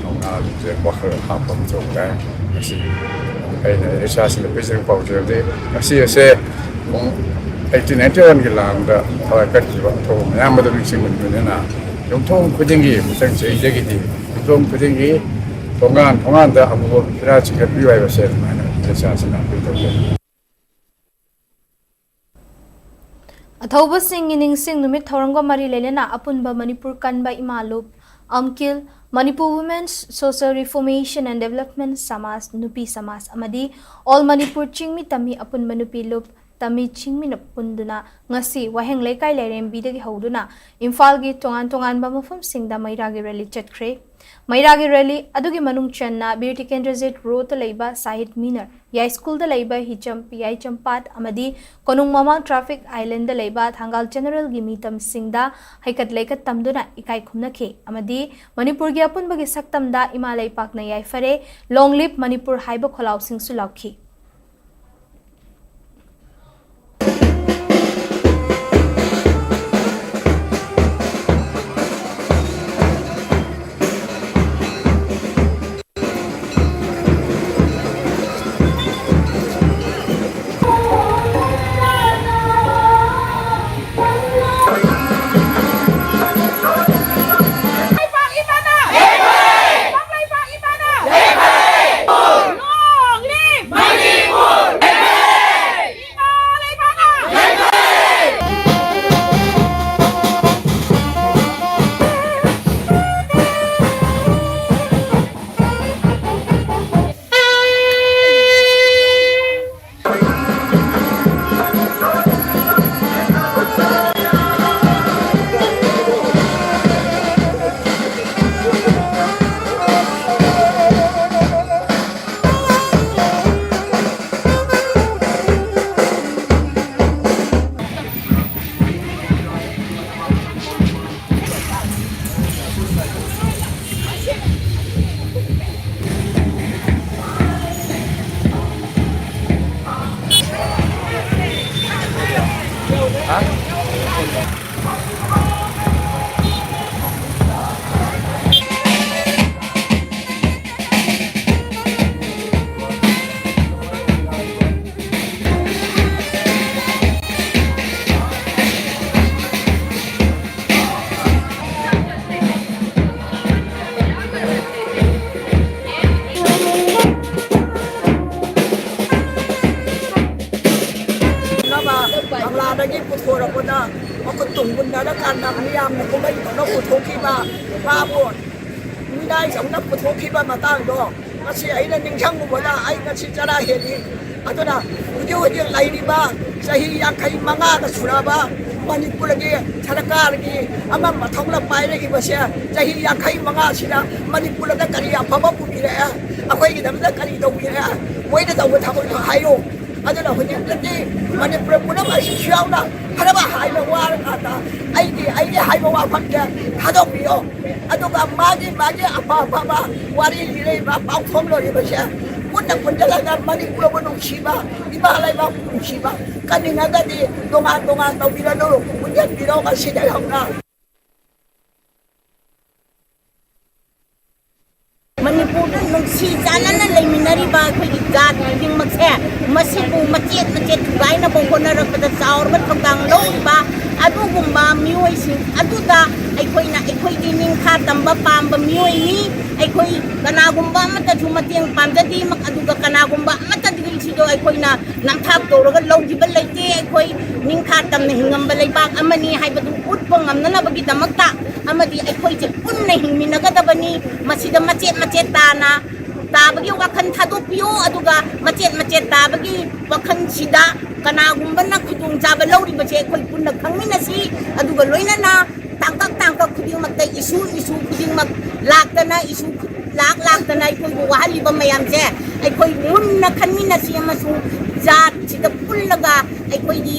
ꯊꯧꯅꯥꯁꯦ ꯋꯥꯈꯜ ꯍꯥꯞꯄ ꯃꯊꯧ ꯇꯥꯏ꯫ ꯉꯁꯤ ꯑꯩꯅ ꯏꯁꯥꯁꯤꯡꯗ ꯄꯤꯖꯔꯛꯄ ꯄꯥꯎꯖꯦꯜꯗꯤ ꯉꯁꯤ ꯑꯁꯦ 1891ꯒꯤ ꯂꯥꯟꯗ ꯊꯋꯥꯏ ꯀꯠꯈꯤꯕ ꯑꯊꯧꯕ ꯃꯌꯥꯝ ꯑꯗꯣ ꯅꯤꯡꯁꯤꯡꯕꯅꯤꯅ ꯌꯨꯝꯊꯣꯡ ꯈꯨꯗꯤꯡꯒꯤ ꯃꯊꯪ ꯆꯍꯤꯗꯒꯤꯗꯤ ꯌꯨꯝꯊꯣꯡ ꯈꯨꯗꯤꯡꯒꯤ ꯊꯣꯡꯒꯥꯟꯗ ꯑꯃꯨꯕ ꯐꯤꯔꯥꯜ ꯆꯤꯡꯈꯠꯄꯤꯌꯨ ꯍꯥꯏꯕꯁꯦ ꯑꯗꯨꯃꯥꯏꯅ ꯏꯁꯥꯁꯤꯅ ꯑꯄꯤꯜ ꯇꯧꯖꯩ꯫ ꯑꯊꯧꯕꯁꯤꯡꯒꯤ ꯅꯤꯡꯁꯤꯡ ꯅꯨꯃꯤꯠ ꯊꯧꯔꯝꯒ ꯃꯔꯤ ꯂꯩꯅꯅ ꯑꯄꯨꯟꯕ ꯃꯅꯤꯄꯨꯔ ꯀꯟꯕ ꯏꯃꯥꯂꯨꯞ ꯑꯝꯀꯤꯜ Manipur women's social reformation ꯑꯦꯟड development ꯁꯃꯥꯖ ꯅꯨꯄꯤ ꯁꯃꯥꯖ ꯑꯃꯗꯤ ꯑꯣꯜ ꯃꯅꯤꯄꯨꯔ ꯆꯤꯡꯃꯤ ꯇꯝꯃꯤ ꯑꯄꯨꯟꯕ ꯅꯨꯄꯤ ꯂꯨꯞ ꯇꯝꯃꯤ ꯆꯤꯡꯃꯤꯅ ꯄꯨꯟꯗꯨꯅ ꯉꯁꯤ ꯋꯥꯍꯦꯡ ꯂꯩꯀꯥꯏ ꯂꯩꯔꯦꯝꯕꯤꯗꯒꯤ ꯍꯧꯗꯨꯅ ꯏꯝꯐꯥꯜꯒꯤ ꯇꯣꯉꯥꯟꯕ ꯃꯐꯝꯁꯤꯡꯗ ꯃꯩꯔꯥꯒꯤ ꯔꯦꯂꯤ ꯆꯠꯈ꯭ꯔꯦ꯫ ꯃꯩꯔꯥꯒꯤ ꯔꯦꯂꯤ ꯑꯗꯨꯒꯤ ꯃꯅꯨꯡ ꯆꯟꯅ ꯕꯤꯔ ꯇꯤꯀꯦꯟꯗ꯭ꯔꯖꯤꯠ ꯔꯣꯗꯇ ꯂꯩꯕ ꯁꯥꯍꯤꯠ ꯃꯤꯅꯔ ꯌꯥꯏꯁ꯭ꯀꯨꯜꯗ ꯂꯩꯕ ꯍꯤꯆꯝ ꯌꯥꯏꯆꯝ ꯄꯥꯠ ꯑꯃꯗꯤ ꯀꯣꯅꯨꯡ ꯃꯃꯥꯡ ꯇ꯭ꯔꯥꯐꯤꯛ ꯑꯥꯏꯂꯦꯟꯗ ꯂꯩꯕ ꯊꯥꯡꯒꯥꯜ ꯖꯦꯅꯔꯦꯜꯒꯤ ꯃꯤꯇꯝꯁꯤꯡꯗ ꯍꯩꯀꯠ ꯂꯩꯀꯠ ꯇꯝꯗꯨꯅ ꯏꯀꯥꯏ ꯈꯨꯝꯅꯈꯤ ꯑꯃꯗꯤ ꯃꯅꯤꯄꯨꯔꯒꯤ ꯑꯄꯨꯟꯕꯒꯤ ꯁꯛꯇꯝꯗ ꯏꯃꯥ ꯂꯩꯄꯥꯛꯅ ꯌꯥꯏꯐꯔꯦ ꯂꯣꯡ ꯂꯤꯞ ꯃꯅꯤꯄꯨꯔ ꯍꯥꯏꯕ ꯈꯣꯜꯂꯥꯎꯁꯤꯡꯁꯨ ꯂꯥꯎꯈꯤ꯫ Bangladagi puthorapuna makutungundara kanna miyamna kumai tona puthokhiba babu midai samna puthokhiba matangdo ngasi aina ningchangubona ai ngasi chara heli aduna hujui lairiba sahi 25 da suraba Manipuragi Sarkargi ama mathongla pairagi basya sahi 25 sida Manipurada kari afaba pukira akhoi gi damda kari dawira moida daw thaboi hayo aduna hujjati Manipur punama siyauna haraba haiba war kata aidi haiba wa fakta hadopio aduga magi apa apa wari lire ba paukong lo di basya punta laga Manipur bunung siba iba lai ba bunung siba kanina gadi dongan tau bila dulu hujjat biro kasih dayangna Manipur nung si sana na liminary ba ko igat ding magse masibu macet gay na bo ko na pada saur mat pagdang lo ba adu gumba miyoy si adu da ay koy dining khatamba pamba miyoy ni ay koy kanagumba mata jumatiang pamda di mak adu ga kanagumba mata digil si do ay koy na nang thap do ro lo gi balay ti ay koy ning khatam na hingam balay bak amani hay badu utpong am na bagi damakta amadi ay koy je pun na hingmin nagadabani masida macet tana tabagi wakan thadopyo aduga macet tabagi wakan sida kanagumba na khudung jaba lawri bache koi punna khangminasi aduga loina na tangkak khuding magtai isu khuding mag laktana isu laktana koi wahali ba mayam je ai koi munna khanminasi amasu jat sida pullaga ai koi di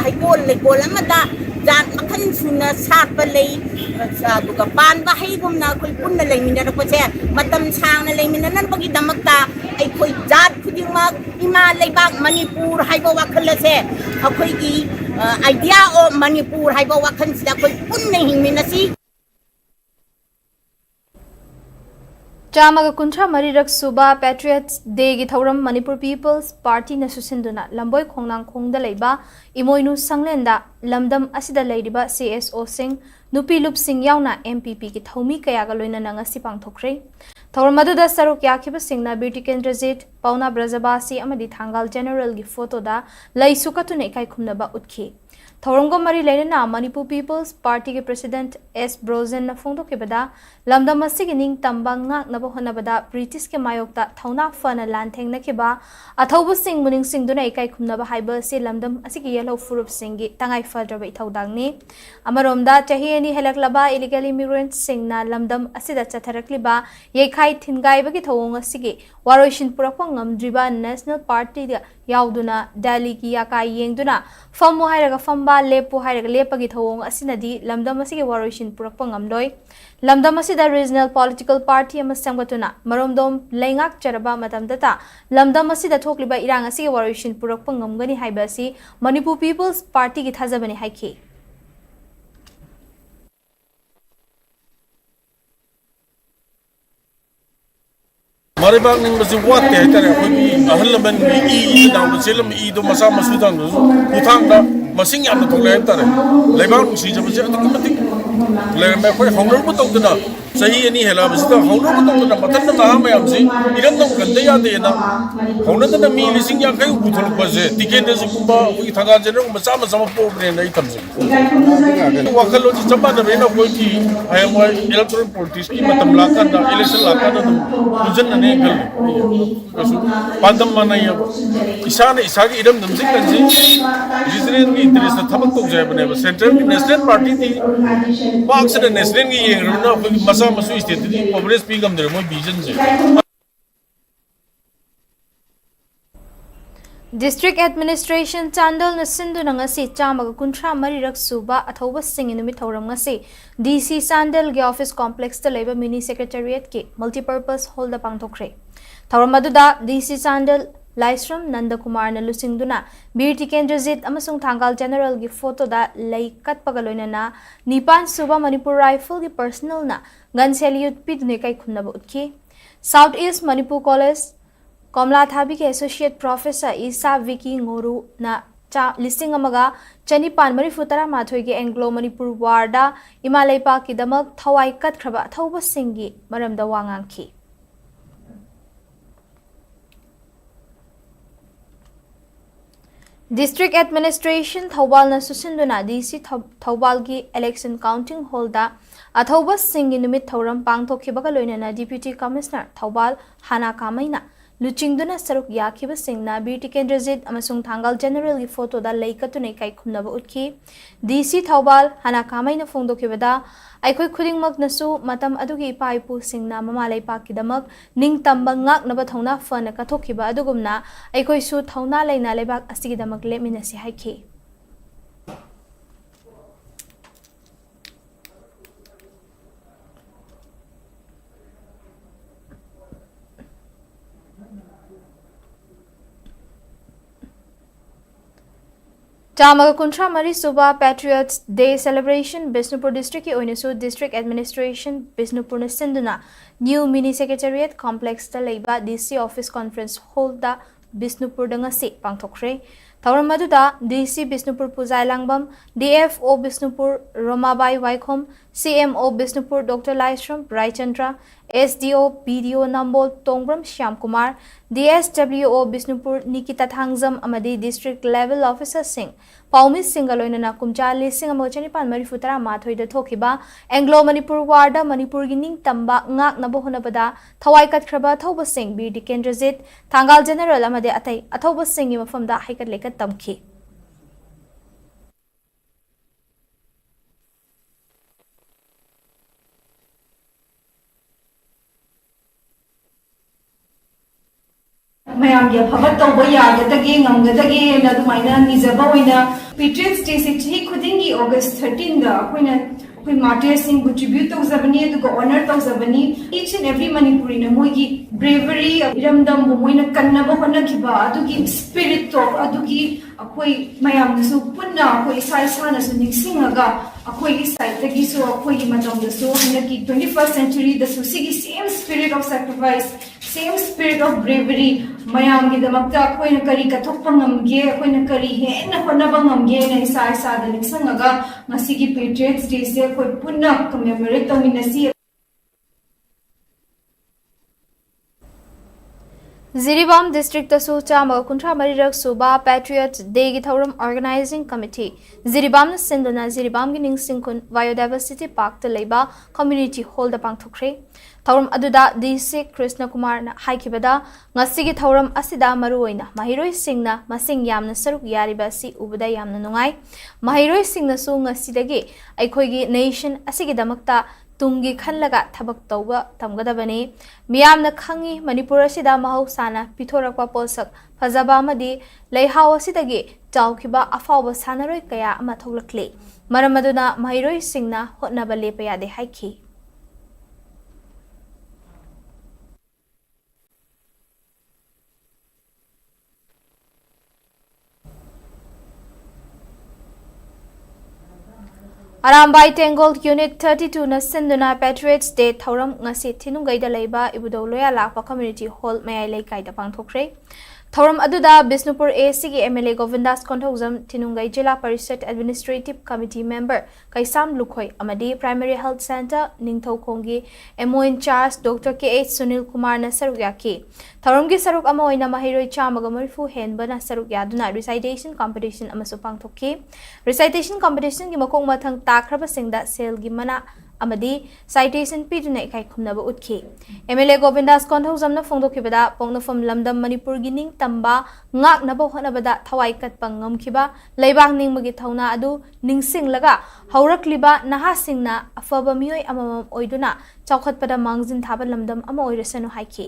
haikol amada jat makhan suna satpa lay aduga pan ba haigumna koi punna lay minarapase matam sang na lay minanan bagi damakta ay koi jat khuding mag ima laybak Manipur haiba wakhalase akhoi gi idea o Manipur haiba wakhan sida koi punna hingminasi Chamaga kuntra marirak suba Patriots Day gi thauram Manipur People's Party na susinduna lamboi khongnang khongda leiba imoinu sanglenda lamdam asida leidiba CSO sing nupi lup sing yauna MPP ki thomi kaya ga loina nanga sipang thokre thauram aduda saruk yakhiba singna beauty kendrazit pauna brajabasi amadi thangal general gi photo da laisukatune kai khumna ba utki Thoronggo mari leina Manipur People's Party ke President S. Brozen na phongdo ke bada lamdam asigi ning tambang ngak na bohna bada British ke mayokta thauna fana lantheng na ke ba athaubu sing muning sing duna ikai khumna ba haiba se lamdam asigi yellow furup singi tangai fadra bai thaudang ni amaromda chahi ani helaklaba illegal immigrants sing na lamdam asida chatharakli ba yekhai thingai ba ki thawong asigi waroishin purakwa ngamdriba National Party da yauduna Delhi ki yakai yengduna famu hairaga famba lepu hairaga lepagi thawong asinadi lamdam asigi waroishin purakpa ngamloi lamdam asida regional political party ama samgatuna maromdom leingak charaba matamdata lamdam asida thokliba irang asigi waroishin purakpa ngamgani haiba asi Manipur People's Party ki thajabani haiki हमारे बाग निंग बस वाट के है तेरे कोई अहल मन ई दाउन सेलम ई दो मसा मसूदान उठांग दा मसिंग याम तो ले तेरे लेबांग सी जब से तो मति ले मैं कोई होंगर को तो ना सही नहीं है ला बस तो होंगर को तो ना मतन ना हम याम से इरन तो गंदे या दे ना होंगर तो मी लिसिंग या कई उठल बस टिकेट से कुबा कोई थगा जन मसा मसा प्रोग्राम नहीं तम से वकलो जी जब ना बेना कोई की आई एम इलेक्टोरल पॉलिटिक्स की मतलब लाका ना इलेक्शन लाका ना तुझन ने पादम माना इसा की इरम नमजिंग कंजी रिजनल की इंटरेस्ट थबक तो जाए बने सेंट्रल की नेशनल पार्टी थी पाक से नेशनल की ये ना मसा मसु स्टेट थी कवरेज पी कम दे मोय विजन से District Administration Chandol na sindu na ngasi chamaga kuntra marirak suba athoba singi numit thauram ngasi DC Sandal ge office complex ta leba mini secretariat ke multipurpose hall da pangthokre thauram aduda DC Sandal Laisram Nandakumar na lusingduna Beauty Kendrazit amasung thangal general gi photo da lay kat pagaloina na nipan suba Manipur rifle gi personal na gun salute pidune kai khunna ba utki South East Manipur College Komla Thabi ke Associate Professor Isa Vicky Ngoru na listing amaga Chanipan Marifutara Mathoi ke Anglo Manipur Warda Imalaipa ki damak thawai kat khraba thauba singi maramda wangangki District Administration Thawbal na susinduna DC Thawbal gi election counting hall da athauba singi numit thauram pangthokhibaga loina na Deputy Commissioner Thawbal Hana Kamaina luchingduna saruk yakibasingna bir tikendrajit amasung thangal general gi photo da leikatune kai khumnaba utki DC Thawbal hana kamaina phongdokibada aikoi khudingmak nasu matam adugi paipu singna mamalai pakidamak ningtamba ngaknaba thongna fana kathokhiba adugumna aikoi su thawna leina lebak asigidamak leminasi haiki Tamaga Kuntra Mari Suba Patriots Day Celebration Bisnupur District ki oinasu District Administration Bisnupur na sinduna New Mini Secretariat Complex ta leiba DC Office Conference Hall da Bisnupur da ngasi pangthokre Thauram maduda DC Bisnupur Puzai Langbam DFO Bisnupur Romabai Waikhom CMO Bisnupur Dr. Laishram Raichandra SDO BDO Nambol Tongbram Shyam Kumar DSWO Bisnupur Nikita Thangzam amadi District Level Officer Singh Paumis Singaloina Kumchali Singamachanipan Marifutara Mathoi the Tokiba Anglo Manipur Warda Manipur Gining Tamba Ngak Nabohunabada Thawai Katkraba Thoba Singh Bir Dikendrazit Thangal General Amade Atai Athoba Singh from the Hikat Leka Tamki mayam ya phabat to boya da ge ngam da ge na du maina ni zaba oina Patriots Day se chi khudingi August 13 da koina koi martyrs sing tribute to zabani to honor to zabani each and every Manipuri na moigi bravery iramdam bo moina kanna ba hona kiba adugi spirit to adugi akoi mayam su punna akoi sai sana su ningsingaga akoi side tagi su akoi matam da su hanaki 21st century the sigi same spirit of sacrifice same spirit of bravery mayam gi damakta akoi na kari kathokpa ngamge akoi na kari he na honaba ngamge na isa isa da ningsingaga ngasigi Patriots Day se akoi punna commemorate to minasi Ziribam District Tasu Chama Kuntra Marirak Suba Patriots Day Gitaurum Organizing Committee Ziribam Sinduna Ziribam Gining Sinkun Biodiversity Park to Leba Community Hall the Pangthokre Taurum Aduda DC Krishna Kumar na Haikibada Ngasigi Taurum Asida Maruina Mahiroi Singna Masing Yamna Saruk Yaribasi Ubada Yamna Nungai Mahiroi Singna Su Ngasidagi Aikoigi Nation Asigidamakta Tungi Khanlaga Tabak Toba Tamgadabani Miamna Khangi Manipur Sida Mahosana Pitorakwa Polsak Fazaba Madi Leihawa Sidagi Taukiba Afauba Sanaroi Kaya Amatolakli Maramaduna Mahiroi Singna Hotnaba Lepaya de Haiki Arambai Tangled Unit 32 na Sinduna Patriots Day Thauram ngasi Thinungai da leiba Ibudo Loya Lakpa Community Hall Mayai Laikai da Pangthokre Thauram aduda Bisnupur ACG MLA Govindas Konthozam Thinungai Jila Parishad Administrative Committee Member Kaisam Lukhoi Amadi Primary Health Center Ningthau Kongi MO in charge Dr. KH Sunil Kumar na Sarugyaki Thaurumgi Saruk ama oina mahiroi chamaga marifu henba na saruk yaduna recitation competition amasu pangthokki recitation competition gi makong mathang takraba singda sel gi mana amadi citation piduna ikai khumnaba utki MLA Govindas Konthozamna phongdokhibada pongnofam lamdam Manipur gi ning tamba ngaknaba honabada thawai katpang ngamkhiba leibang ningmagi thauna adu ningsinglaga haurakliba nahasingna afaba mioi amamam oiduna chawkhatpada mangjin thaba lamdam ama oirasanu haiki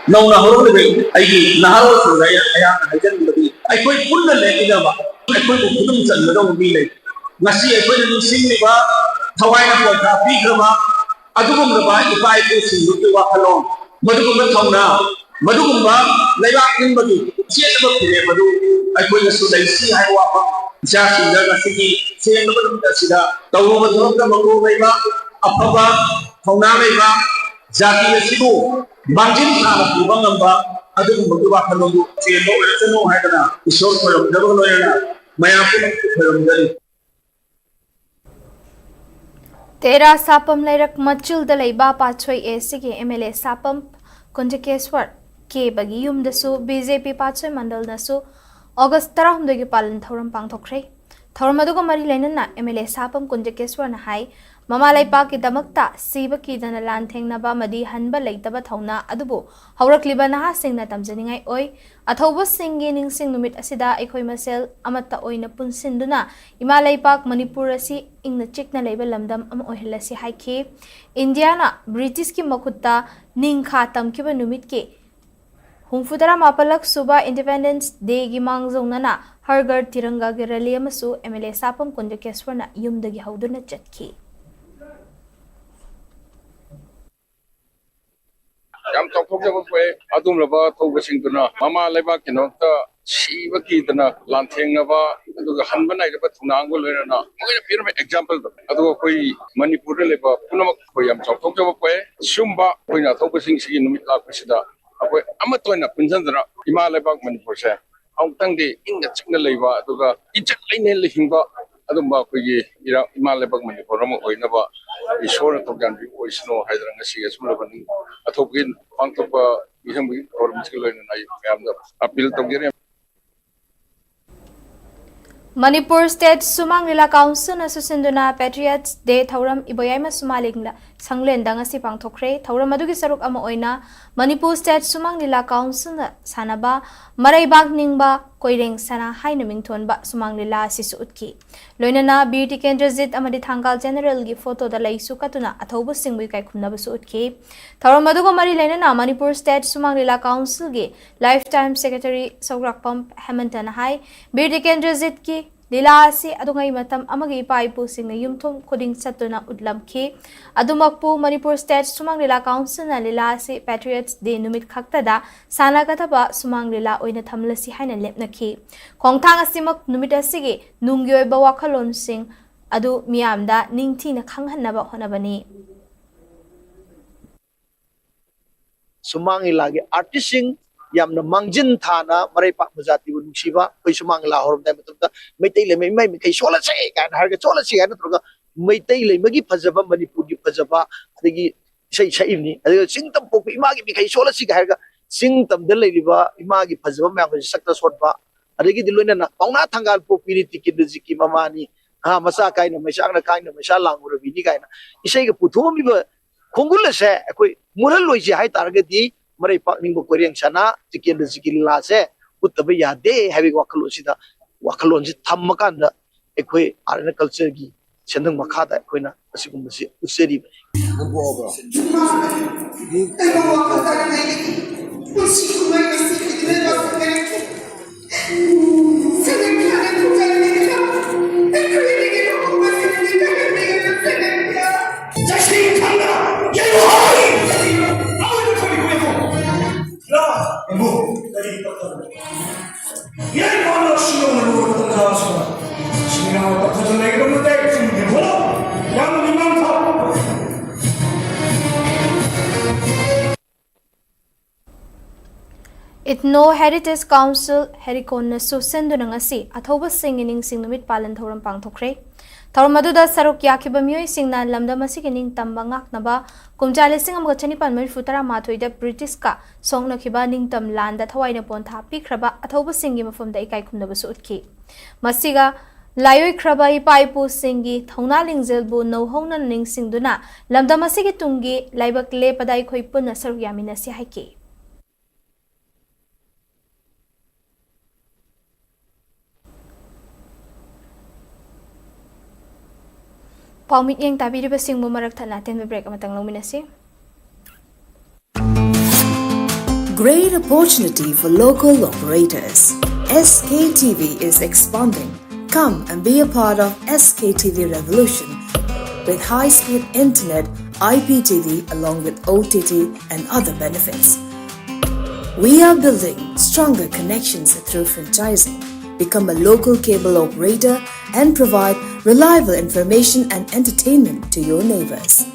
Nona Horobe, I did Naharo, I didn't believe. I quite put the leg in a I quite put them and don't be late. Nasi, I put it in Singapore, Hawaii, Pigama, Adum the Bai, if I go to walk along. Madugumba Tona, Madugumba, Leva Kimbadu, Chiabu, I put the Sudanese, I walk Jashi, Nagasi, Sayan Sida, Tawu, Leva, Apava, Tonaleva, Jaki Sibu. Manjin Sana Bangamba, Adu Mubakalongo, Cheno Hadana, Ishor from Davaloyana, Mayapu from Tera Sapam Lerak Machil the Laiba Patsway ACG MLA Sapam Kunjakeswar K Bagiyum the Su BJP Patsway Mandal Nasu August Taram the Gipalan Thoram Pangtokre Thauram aduga mari lainana MLA Sapam Kunjakeswarna hai Mama Laipaki damakta Siba Kidana Lantengnaba Madi Hanba Laitaba Thauna Adubu Haurakliba Nahasingna Tamjaningai Oi Athoba Singi Ningsing Numit Asida Ekoi Masel Amata Oina Punsinduna Ima Laipak Manipur asi Ingna Chikna Label Lamdam Am Ohilasi Haiki Indiana British ki Makutta Ningkha Tamkiba Numit ke Hungfutara Mapalak Suba Independence Day Gimang Zonana Hargar Tiranga Girali Amasu MLA Sapam Kunjakeswarna Yumdagi Hauduna Chatki Yam Tokyo Adum Lava Togashinguna, Mama Leva Kinota, Shiva Kitana, Lantangava, Hanbana, Tunango Lerana. Pyramid example, Adokoi, Manipur Leva, Punamak, Tokyo, Shumba, Puna Tokashing in Mitla Pishida, Amatoina, Punzandra, Imalabak Manipur. Outang the Inga China Leva, Duga, each lane Himba, Adumba, Imalabak Manipur, Oinava. Ishore to Gan voice no Hyderangasi as well a token on top of him or muscular and I am the appeal to get him. Manipur State Sumang Lila Council na susunduna Patriots Day Thauram Iboyama Sumalingla Sanglen Dangasi Pangthokre Thauram adugi saruk ama oina Manipur State Sumang Lila Council na sanaba Maraibag Ningba Koireng Sana Haina Mingthonba Sumang Lila Sisu Utki Loinana BT Kendrazit Amadi Thangal General gi photo da laisu katuna athobu singwi kai khumna basu utki Thauram adugo mari lainana Manipur State Sumang Lila Council gi Lifetime Secretary Sograk Pump Hamantana Hai BT Kendrazit ki Lila si adungai matam amagi paipu sing na yumthum khoding satuna udlamki adumakpu Manipur State Sumang Lila Council na Lila si Patriots Day numit khaktada sana kataba Sumang Lila oina thamlasi haina lepnaki khongthang asimak numit asigi nungyoi ba wakhalon sing adu miyamda ningthi na khanghanaba honabani Sumang Lila ge artisting Yamna Mangjin Thana, Maripak Muzati Shiva, Pisumang Lahor, Metele, May Sola say, and Hargasola say, and Metele, Magi Pazava, Manipudi Pazava, the say Shaini, sing them Popi Magi, Sola Sigaga, sing them the lady, Imagi Pazava, Sakta Sotba, Adigi the Luna, Ona Tangal Popi, Tiki, the Ziki Mamani, Masaka, Mashana kind of Mashalang or Vinigana. You say, Putum, Kongula say, Muraloji, high target. Maray Pakning Korean Sana, Tikin the Zikila se, Utabaya de having Wakalosida, Wakalonji Tamakanda, Equi Arena Culture, Sending Makata, Quina, Asikum City. Itno Heritage Council Herikon na susenduna ngasi athoba singining singnumit palan thoram pangthokre Tharmadu Saruk Yakibamui Singna Lamda Masikining Tambangak Naba, Kumjali Singam Chanipan Futara Matuida Britiska, Song Nakiba Ning Tam Land that Hawaii Ponta, Pikraba, Atoba Singim from the Ikai Kundabasutki. Masiga, Layoi Kraba Paipu Singi, Tonaling Zilbu, no Hona Ning Singduna, Lamda Masikitungi, Laibak Lepadai Koipuna Saryamina Sihaki. Paumit yang tabi di basing mumaraktan natin break amatang luminasi. Great opportunity for local operators. SKTV is expanding. Come and be a part of SKTV revolution with high-speed internet, IPTV along with OTT and other benefits. We are building stronger connections through franchising. Become a local cable operator and provide reliable information and entertainment to your neighbors.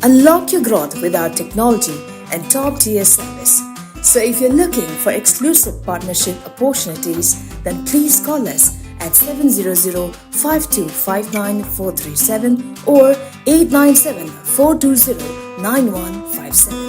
Unlock your growth with our technology and top-tier service. So if you're looking for exclusive partnership opportunities, then please call us at 700-5259-437 or 897-420-9157.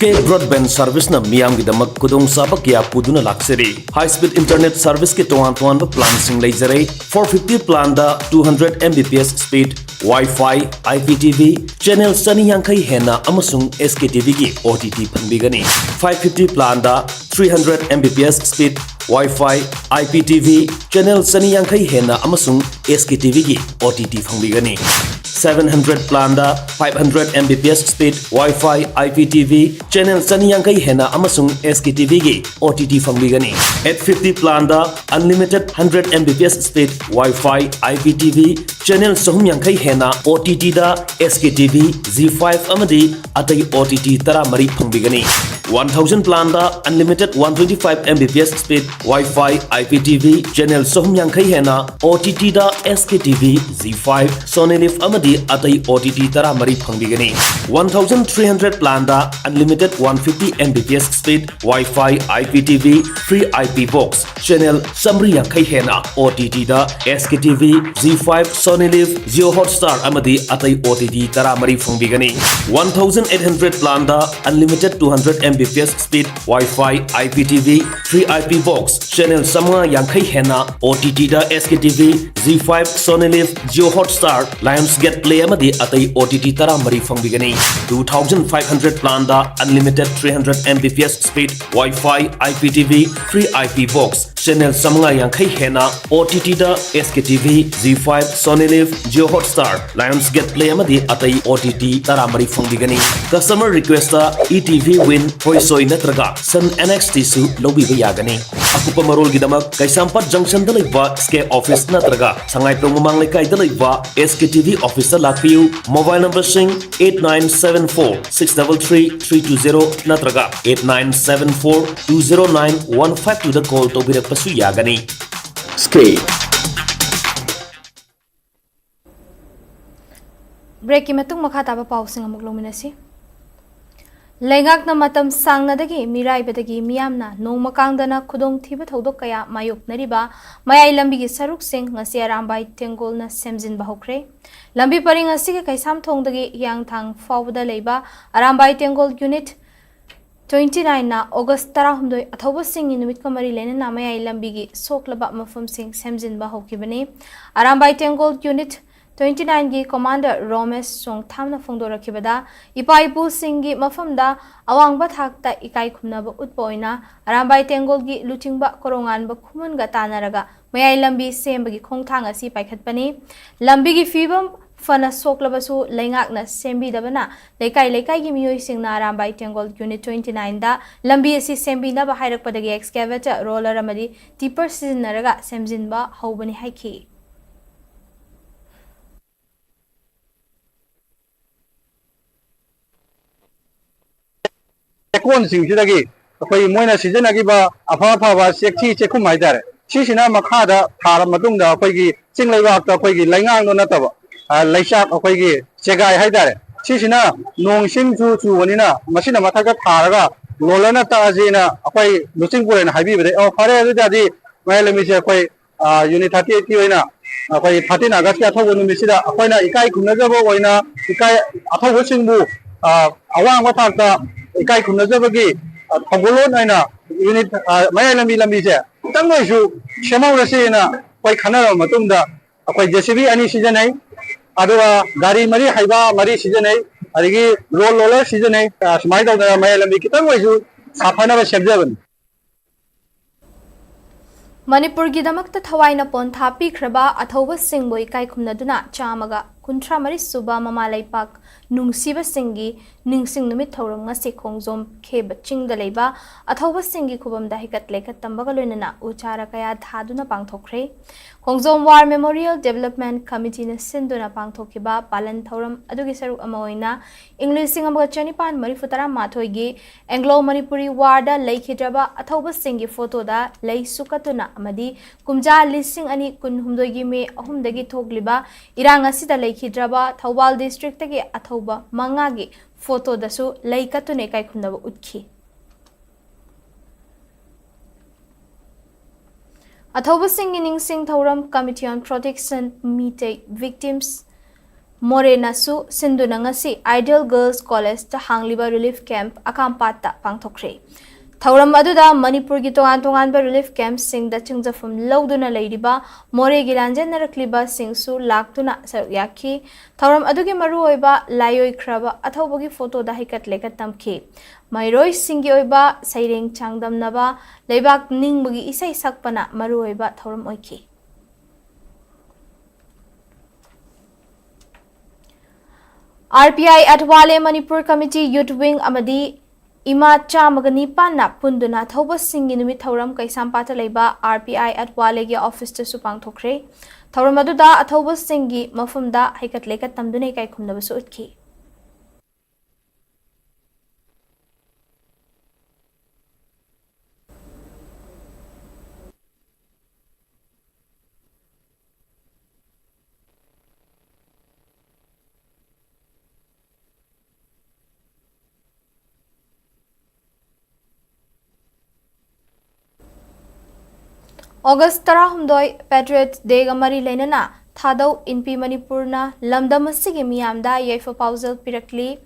Skate broadband service na miyam gi damak kudong sabak ya puduna lakseri. High speed internet service ke tuan plan sing laser 450 plan da 200 Mbps speed Wi-Fi, IPTV, channel sani yangkai hena amasung SKTV gi OTT panbigani. 550 plan da 300 Mbps speed Wi-Fi, IPTV, channel sani yangkai hena amasung SKTV gi OTT panbigani. 700 plan da 500 Mbps speed Wi-Fi, IPTV, channel sani yangkai hena amasung SKTV gi OTT panbigani. 850 plan da unlimited 100 Mbps speed Wi-Fi, IPTV, channel sahum yangkai hena OTT da SKTV, Z5 amadi atai OTT tara mari pangbigani. 1000 plan da unlimited 125 Mbps speed Wi-Fi, IPTV, channel sahum yangkai hena OTT da SKTV, Z5, Sony Live amadi atai OTT tara mari pangbigani. 1300 plan da unlimited 150 Mbps speed Wi-Fi, IPTV, free IP box, channel samri yangkai hena OTT da SKTV, Z5, Sony Live, Zio Hotstar amadi atai OTT tara mari pangbigani. 1800 plan da unlimited 200 Mbps speed Wi-Fi, IPTV, free IP box, channel samwa yangkai hena OTT da SKTV, Z5, Sony Live, Zio Hotstar, Lionsgate Play amadi atai OTT tara mari pangbigani. 2500 plan da unlimited 300 Mbps speed Wi-Fi, IPTV, free IP box, channel samwa yangkai hena OTT da SKTV, Z5, Sony Live, Zio Hotstar, Lionsgate Play amadi atai OTT tara mari pangbigani. Customer request da ETV Win Hoisoi natraga Sun NXT su lobi bayagani. Akupa marol gidamak Kaisampat Junction da laiba SK office natraga Sangai Promomang Lekai da laiba SKTV office lakpiu. Mobile number sing 8974 633 320 natraga 8974 209 152 da call to birak pasu yagani. Skate. Break ki matung makha taba pausing amuk lominasi. Lengak na matam sang na dagi mirai badagi miyamna nong makangdana kudong thiba thodok kaya mayok nariba mayai lambi gi saruk sing ngasi arambai tengol na semjin bahokre. Lambi paring ngasi ke kaisam thong dagi yang thang fawda leiba arambai tengol unit 29 na August 18 athoba sing numit kamari lena na mayai lambi gi soklaba mafum sing semjin bahokibani. Arambai tengol unit 29 gi commander Romesh Song thamna phongdora khibada ipaipu singi mafamda awangba thakta ikai khumnaba utpoina arambai tengol gi luchingba korongan ba khuman ga tanaraga mayai lambi sembagi khongthang asi paikhatpani lambi gi fibam fana soklabasu lengakna sembi dabana lekai gi miyoi singna arambai tengol unit 29 da lambi asi sembi na ba hairakpadagi excavator roller amadi tipper sizinaraga semjinba hobani haiki. Ekon singsidagi akoi moina sijanagi ba afa ba sekthi chekhum haidare sisina makhada thara matungda akoi gi chinglaiwa ta akoi gi laingang no nataba laisak akoi gi chegai haidare sisina nongsing chu wanina masina mathaka tharaga lolana ta jina akoi luchingpure na habi bade o phare adu jadi mailami se akoi unit 38 ki hoina akoi 13 August ya thogo numisida akoi na ikai khunajabo hoina ikai athogo singbu awang wathakta ikai khunajabagi thogolon aina unit mayai lambi se tangaisu shemaurasina koi khanara matungda akoi JCB ani sijanai aduga gari mari haiba mari sijanai adigi roller sijanai smai da mayai lambi kitangaisu safana ba sebjaban. Manipur gi damakta thawaina pon thapi khraba athoba singboi kai khumnaduna chamaga kuntra mari suba mama laipak nungsiba singi ningsing numit thauram ngasi khongjom kheba chingda leiba athoba singi khubamda hikat lekhat tambaga loinana uchara kaya thaduna pangthokre khongjom war memorial development committee na sinduna pangthokiba palan thauram adugi saruk amaoina english singamga chanipan marifutara mathoi gi anglo manipuri war da leikidraba athoba singi photo da lei sukatuna amadi kumja lising ani kun humdoi gi me ahumdagi thogliba irang asida leikidraba thawal district tagi athoba mangagi photo dasu leikatune kai khundaba utkhi athoba singing sing thauram committee on protection meet victims Morenasu sinduna ngasi Ideal Girls College ta hangliba relief camp akampatta pangthokre. Thauram aduda Manipur gi tongan relief camp sing da chingjafum lawduna leiriba more gi lanjen narakliba singsu laktuna saryaki. Thauram adugi maru oiba layoi kraba athobogi photo da hikat lekat tamki. Mairoi singi oiba saireng changdam naba leibak ningbagi isai sakpana maru oiba thauram oiki. RPI at Wale Manipur Committee Youth Wing Amadi Ima Chamagani Pana Punduna Thoba Singh Numit Thoram Kaisampata Leba RPI at Wale gi office to Supang Thokre Thoramaduda Athoba Singhi Mafumda Hikat Lekat Tamdune Kai Kumnabasu Utki. August 10 Patriots Day Gamari Lenana Thadau Inpi Manipurna Lamdamasigi Miyamda Yaifa Pausal Pirakli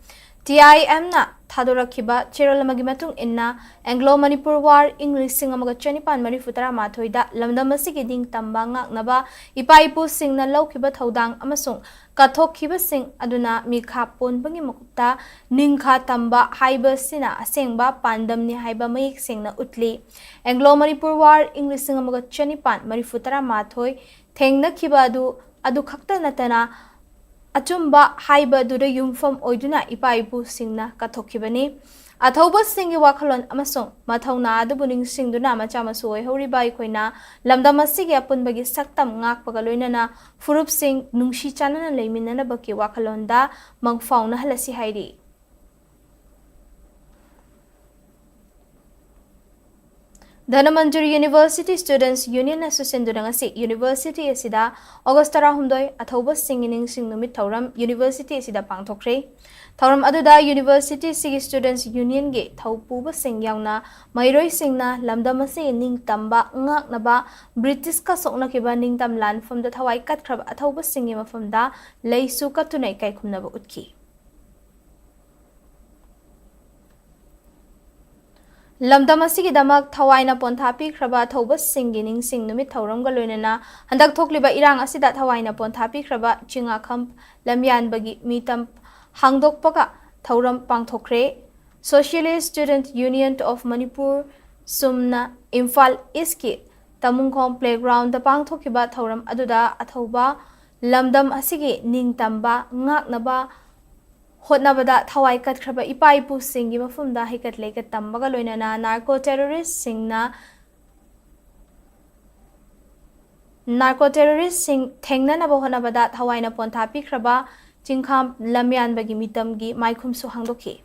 TIM na Thadurakiba Cheralamagi inna Anglo Manipur War English Singamaga Chanipan Marifutara Mathoida Lamdamasigi Ding Tambanga Naba Ipaipu Sing na Laukiba Thodang Amasung Kathok Kiba Sing Aduna Mikha Pon Bangi Mukta Ningkha Tamba Haiba Sina Asengba Pandam ni Haiba Mayik Sing na Utli Anglo Manipur War English Singamaga Chanipan Marifutara Mathoi Thengna Kiba Adu Khakta Natana Achumba Haiba Duda Yumfam Oiduna Ipaipu Singna Kathokibani Athoba Singi Wakalon Amasong Mathauna the Buning Singduna Machamasoi Horibai Koina Lamdamasigi Apun Bagi Saktam Ngak Pagaloinana Furup Sing Nungshi Chana Layminana Baki Wakalonda Mangfauna Halasi Haidi. Dhanamanjuri University Students Union Association Durangasi University Asida August 10 Athoba Singing Sing Numit Thauram University Asida Pangthokre Thauram Aduda University Sig Students Union Ge Thaupuba Sing Yauna Mairoi Singna Lamdamasi Ning Tamba Ngak Naba British Ka Sokna Kiba Ning Tam Land from the Thawai Kat Krab Athoba Singima from da Lay Suka Tunai Kai Kumnaba Utki. Lamdamasigi damak Thawaina Ponthapi Kraba Thoba Singining Sing Numit Thauram Galoinana Handak Thokliba Irang Asida Thawaina Ponthapi Kraba Chinga Kamp Lamyan Bagi Mitam Hangdok Paka Thauram Pangthokre Socialist Student Union of Manipur Sumna Imphal Iski Tamungkhom Playground the Pangthokiba Thauram Aduda Athoba Lamdam Asigi Ning Tamba Ngak Naba Hotnabada Thawai Kat Kraba Ipaipu Singi Mafumda Hikat Lekat Tambaga Loinana Narco Terrorist Sing Thengna Naba Honabada Thawaina Ponthapi Kraba Chingkham Lamyan Bagi Mitamgi Maikum Suhangdoki.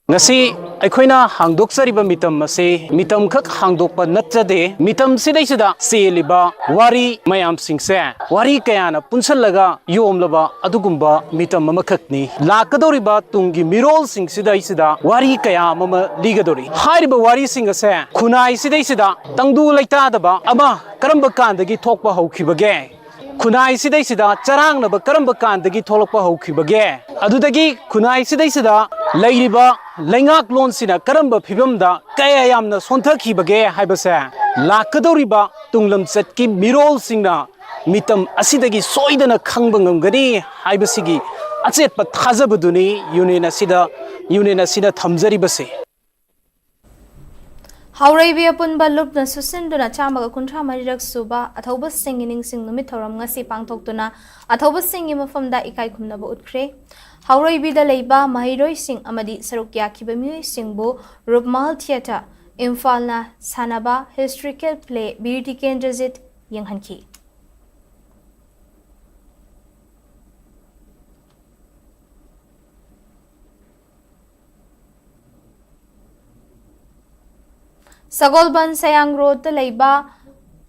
Ngasi aikoina hangdoksariba mitam ase mitam khak hangdokpa natjade mitam sidaisida seliba wari mayam singse wari kayana punsallaga yomlaba adugumba mitam mamakhakni lakadoriba tungi mirol singsidaisida wari kaya mama ligadori hairiba wari singase khunai sidaisida tangdu laitadaba ama karamba kandagi thokpa haukhibage Kunai Sidaisida, Charang Naba Karamba Kandagi Tolapa Hokibage, Adudagi, Kunai Sidaisida, Layriba, Langak Lonsina, Karamba Pibumda, Kayamna Sontaki Bage, Hibasa, Lakadoriba, Tunglam Setki, Mirol Singna, Mitam Asidagi, Soidana Kangbangam Gani, Hibasigi, Atset Patazabuduni, Unina Sida Tamzari Base. Haurai upon Balup na Susinduna Chamaga Kuntra Marirak Suba, Athoba Singing Sing Numitoram Ngasi Pangtokuna, Athoba Singing from da Ikai Kumnaba Utkre, Haurai Bida Leba, Mahiroi Sing Amadi Sarukia Kibamui Singbo, Rupmal Theatre, Imphal na Sanaba, Historical Play, Beauty Kendrazit, Yanghanki. Sagolban Sayang Road the Leba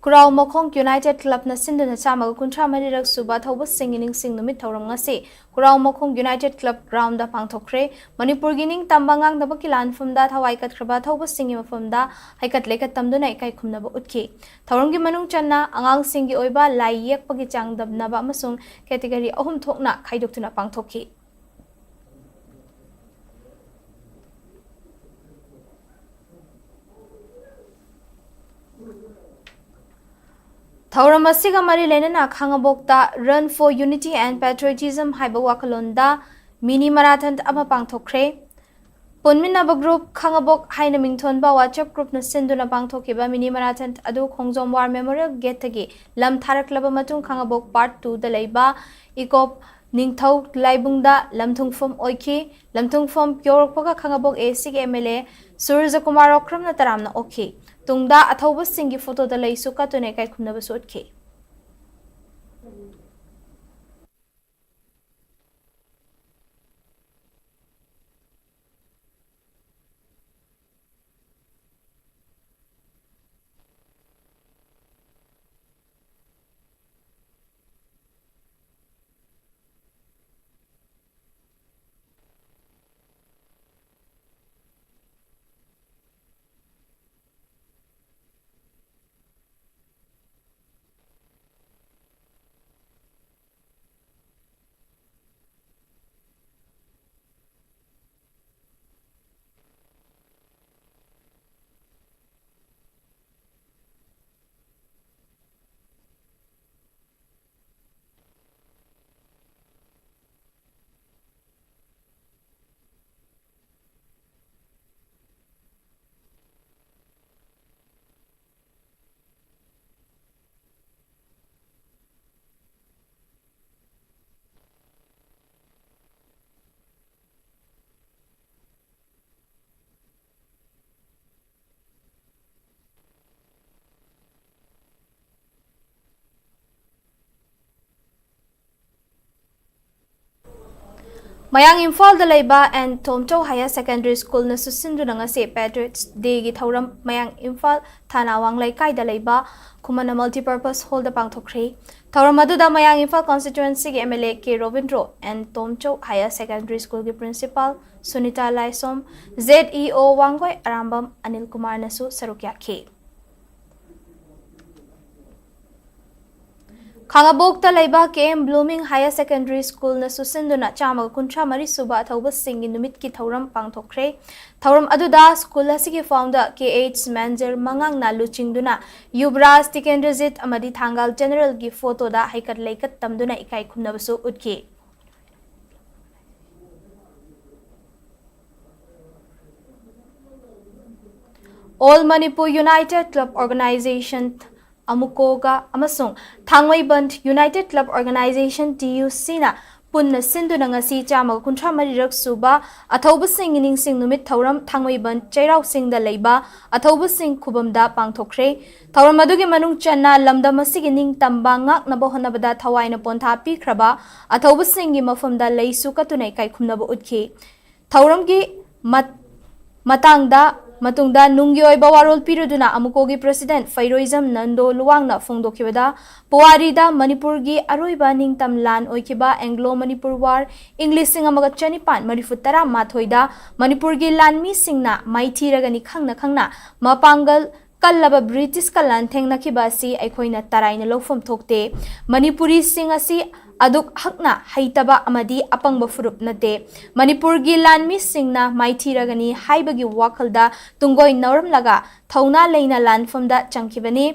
Kurau Mokhong United Club na sinduna chamaga kuntra marirak suba thauba singining sing numit thauram ngasi Kurau Mokhong United Club ground da pangthokre Manipur gining tambangang da bakilan fumda thawai kat khaba thauba singi mafumda haikat lekat tamduna ikai khumna ba utki thauram gi manung channa angang singi oiba lai yek pagi chang dabna ba amasung category ahum thokna khaidoktuna pangthokki Thauram asiga mari lenana khangabokta Run for Unity and Patriotism haiba wakalonda mini marathon ama pangthokre Punminaba group khangabok haina mingthon ba WhatsApp group na sinduna pangthokiba mini marathon adu Khongjom War Memorial Gate tagi lam tharaklaba matung khangabok part 2 da leiba ikop ningthau laibungda lamthungfom oiki lamthungfom pyorokpaga khangabok AC MLA Surja Kumar Okram na taramna oki Tungda athauba singi photo da lei suka to ne kai khumna ba sotke Mayang Imphal da leiba and Tomcho Higher Secondary School na susinduna nga si Patriots Day gi thauram Mayang Imphal Thana Wanglai kai da leiba kumana multipurpose hall da pangthokre thauram aduda Mayang Imphal constituency gi MLA K Robindro and Tomcho Higher Secondary School gi principal Sunita Laisom ZEO Wangoi Arambam Anil Kumar nasu sarukya ke Khangabokta leiba KM Blooming Higher Secondary School na susinduna chama kuntra mari suba thauba singi numit ki thauram pangthokre thauram aduda school asigi founder KH Manjer mangang na luchingduna Yubraj Tikendrajit amadi Thangal General gi photo da haikat leikat tamduna ikai khumnabasu utki All Manipur United Club Organization Amukoga Amasung Thangwai Band United Club Organization TUC na punna sinduna ngasi chama kuntra marirak suba athauba sing ining sing numit thauram Thangwai Band Chairau sing da leiba athauba sing khubamda pangthokre thauram adugi manung channa lamdam asigi ning tamba ngak na bohonabada thawaina pontha pikraba athauba sing gi mafamda leisu katunai kai khumnaba utki thauram gi matangda Matungda nunggi oiba warol piruduna amukogi president Fairoism Nando Luwangna fongdokibada Puwarida Manipurgi aroiba ningtam lan oikiba Anglo Manipur War English singa maga chanipan marifutara mathoida Manipurgi lan mi singna maithi ragani khangna mapangal kallaba British kalan thengna kibasi aikhoina taraina lofom thokte Manipuri singasi aduk hakna haitaba amadi apangba furup nate Manipurgi lanmi singna maithiragani haibagi wakalda tungoi nauram laga thauna leina lanfamda changkibani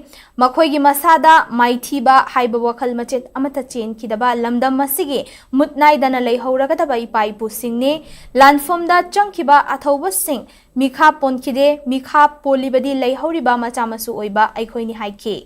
makhoigi masada maithiba haiba wakal machet amata chen kidaba lamdam masigi mutnai dana leihoragadaba ipai pu singne lanfamda changkiba athauba sing mikha ponkide mikha polibadi leihoriba machamasu oiba aikhoini haike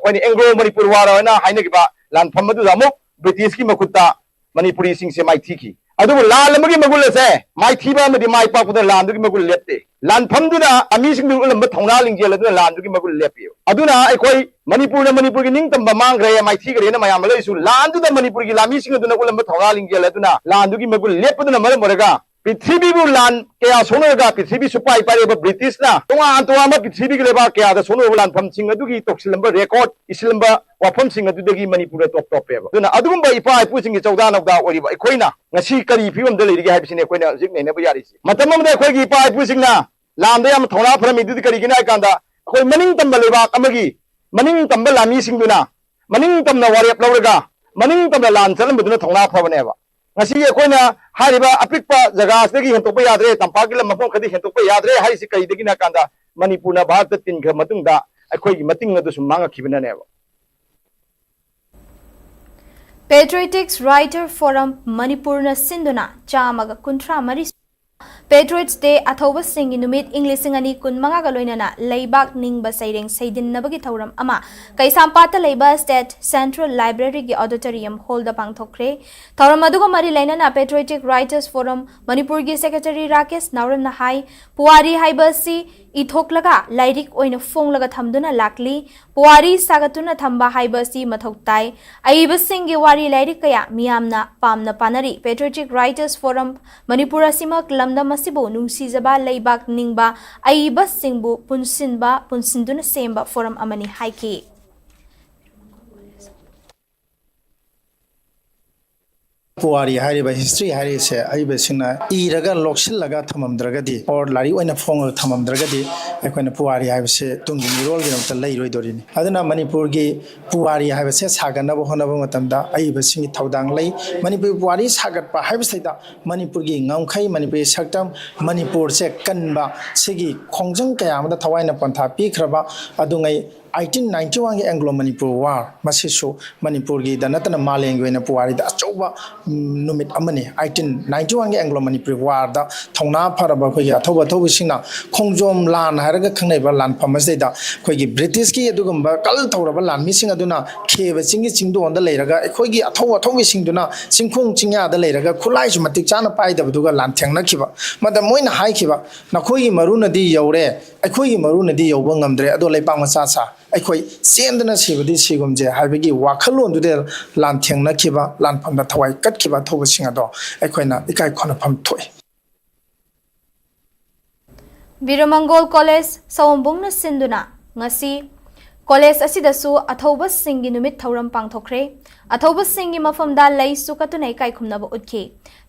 When Anglo Manipur War na haina ki ba lan phamadu zamu British ki makutta Manipuri sing se mai thiki adu lan lamagi magul se mai thiba madi mai pa puda lan du ki magul lepte lan phamdu na ami sing du lam thongna lingjel adu lan du ki magul lepi aduna ai koi Manipur ki ning tamba mang gre mai thi gre na mayam lai su lan du da Manipur ki lami sing du na lam thongna lingjel adu na lan du ki magul lep du na mar moraga पृथ्वी लान क्या सोनगा पृथ्वी सुपाई पारे British ना तोान पृथ्वी के लेबा क्या सोनो लानफम तोक्सिलब record इसिलब वाफम Manipur top top इपा इपू चौदा नौदा अखोना कई फिवम लेरगे है नैनब यारी अखोगी इपा इपू लाद थौना फरमी करीगना अखोई मनिंग तंब लेबाक मनिंग तंब लामी मनिंग तंब वारेप लौरगा मनिंग तंब लान चलबदुना थौना फबनेबा अखोना अपिक जगह हेंटोप यादरे तंपाक मफम खदी हेंटोप यादरे कई मणिपुर भारत तीनख्र मांगखीबनेब Patriots Writer Forum Manipur na sinduna chamaga kuntra mari Patriots Day Athoba Singh Numit English Singani Kun Manga Galoinana Laybak Ningba Saiding Saidin Nabagi Thauram Ama Kaisampata Labor State Central Library Gi Auditorium Hold Pang Thokre Thauram Maduga Mari Lainana Patriotic Writers Forum Manipur Gi Secretary Rakesh Nauram Nahai Puari Haibasi Ithoklaga Lairik Oina Fonglaga Thamduna Lakli Puari Sagatuna Thamba Haibasi Mathoktai Aiba Singh Gi Wari Lairik Kaya Miyamna Pamna Panari Patriotic Writers Forum Manipura Simak Lamda Masibu Nungsizaba Laybak Ningba Aiba Singbu Punsinba Punsinduna Semba Forum Amani Haiki पुआरी history से इरगा लोक्सिलगा थमद्रगदी और लारी Phong थमद्रगदी अखोना पुआरी से तुंगी मिरोलगिदमत लैरोइदोरिनी अदुना मणिपुर की पुआरी से सागनब होनब मतमदा अइबसिंगी थौदांग लै मणिपुर पुआरी सागतपा हाइबसिदा मणिपुर की ngमखै मणिपुर सक्तम मणिपुर से कनबा सिगी खोंजंग कयामदा थवाइना पंथा पीखरबा अदुंगै 1891 की एंग्लो मणिपुर वार मसिसु मणिपुर की दनतन मालेंग वेना पुआरी दा अचौबा नुमित अमने 1891 की एंग्लो मणिपुर वार दा थौना फरबा खोगी अथौबा थौबिसिना खोंजोम लान हारगा खंगनैबा लान फमसदैदा खोगी ब्रिटिश की अदुगुंबा कल थौरबा लान मिसिंग अदुना खेबा चिंगी चिंगदोंदा लैरगा खोगी अथौबा थौबिसिंगदुना चिंखोंग चिंयादा लैरगा खुलाइसु मतिक चाना पाइदबदुगा लान थेंगनखिबा मदा मोइना हाइखिबा नखोगी मरुनदी यौरे अखोगी मरुनदी यौबा ngamdre अदो लैपांग मचासा अखोई सेंदना सिबदी सिगुमजे हाइबगी वाखलोंदुदे लान थेंगनखिबा लान फमदा थवाई कटखिबा थौबसिंग अदो अखोइना इकाय खोनफम थोइ Biramangol College Sawambungna Sinduna ngasi College asidasu Athoba Singhi Numit Thauram Pangthokre Athoba Singhi mafamda lei sukatunai kai khumnaba utki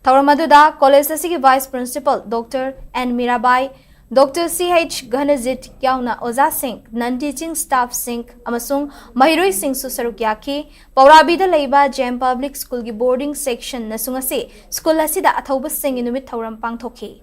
Thauram aduda College asigi Vice Principal Dr. N Mirabai Dr. C.H. Ghanajit Yauna Oza Singh, non-teaching staff Singh, Amasung Mahiroi Singh Susaruk Yaki, Paurabida Leiba Jem Public School ki boarding section Nasungase, School Asida Athoba Singh Inumit Thauram Pangthoki.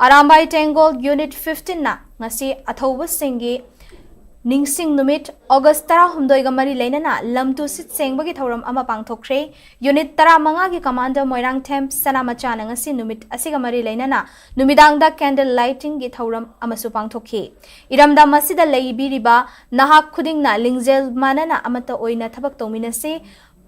Arambai Tengol Unit 15 na ngasi Athoba Singhi Ningsing Numit August 18 ga mari leinana lamtu sit sengbagi thoram ama pangthokre Unit 15 gi Commander Moirang Temp Sanamacha na ngasi numit asiga mari leinana numidangda candle lighting gi thoram amasu pangthokhi Iramda masida leibi riba nahak khudingna lingjel manana amata oina thabak tominase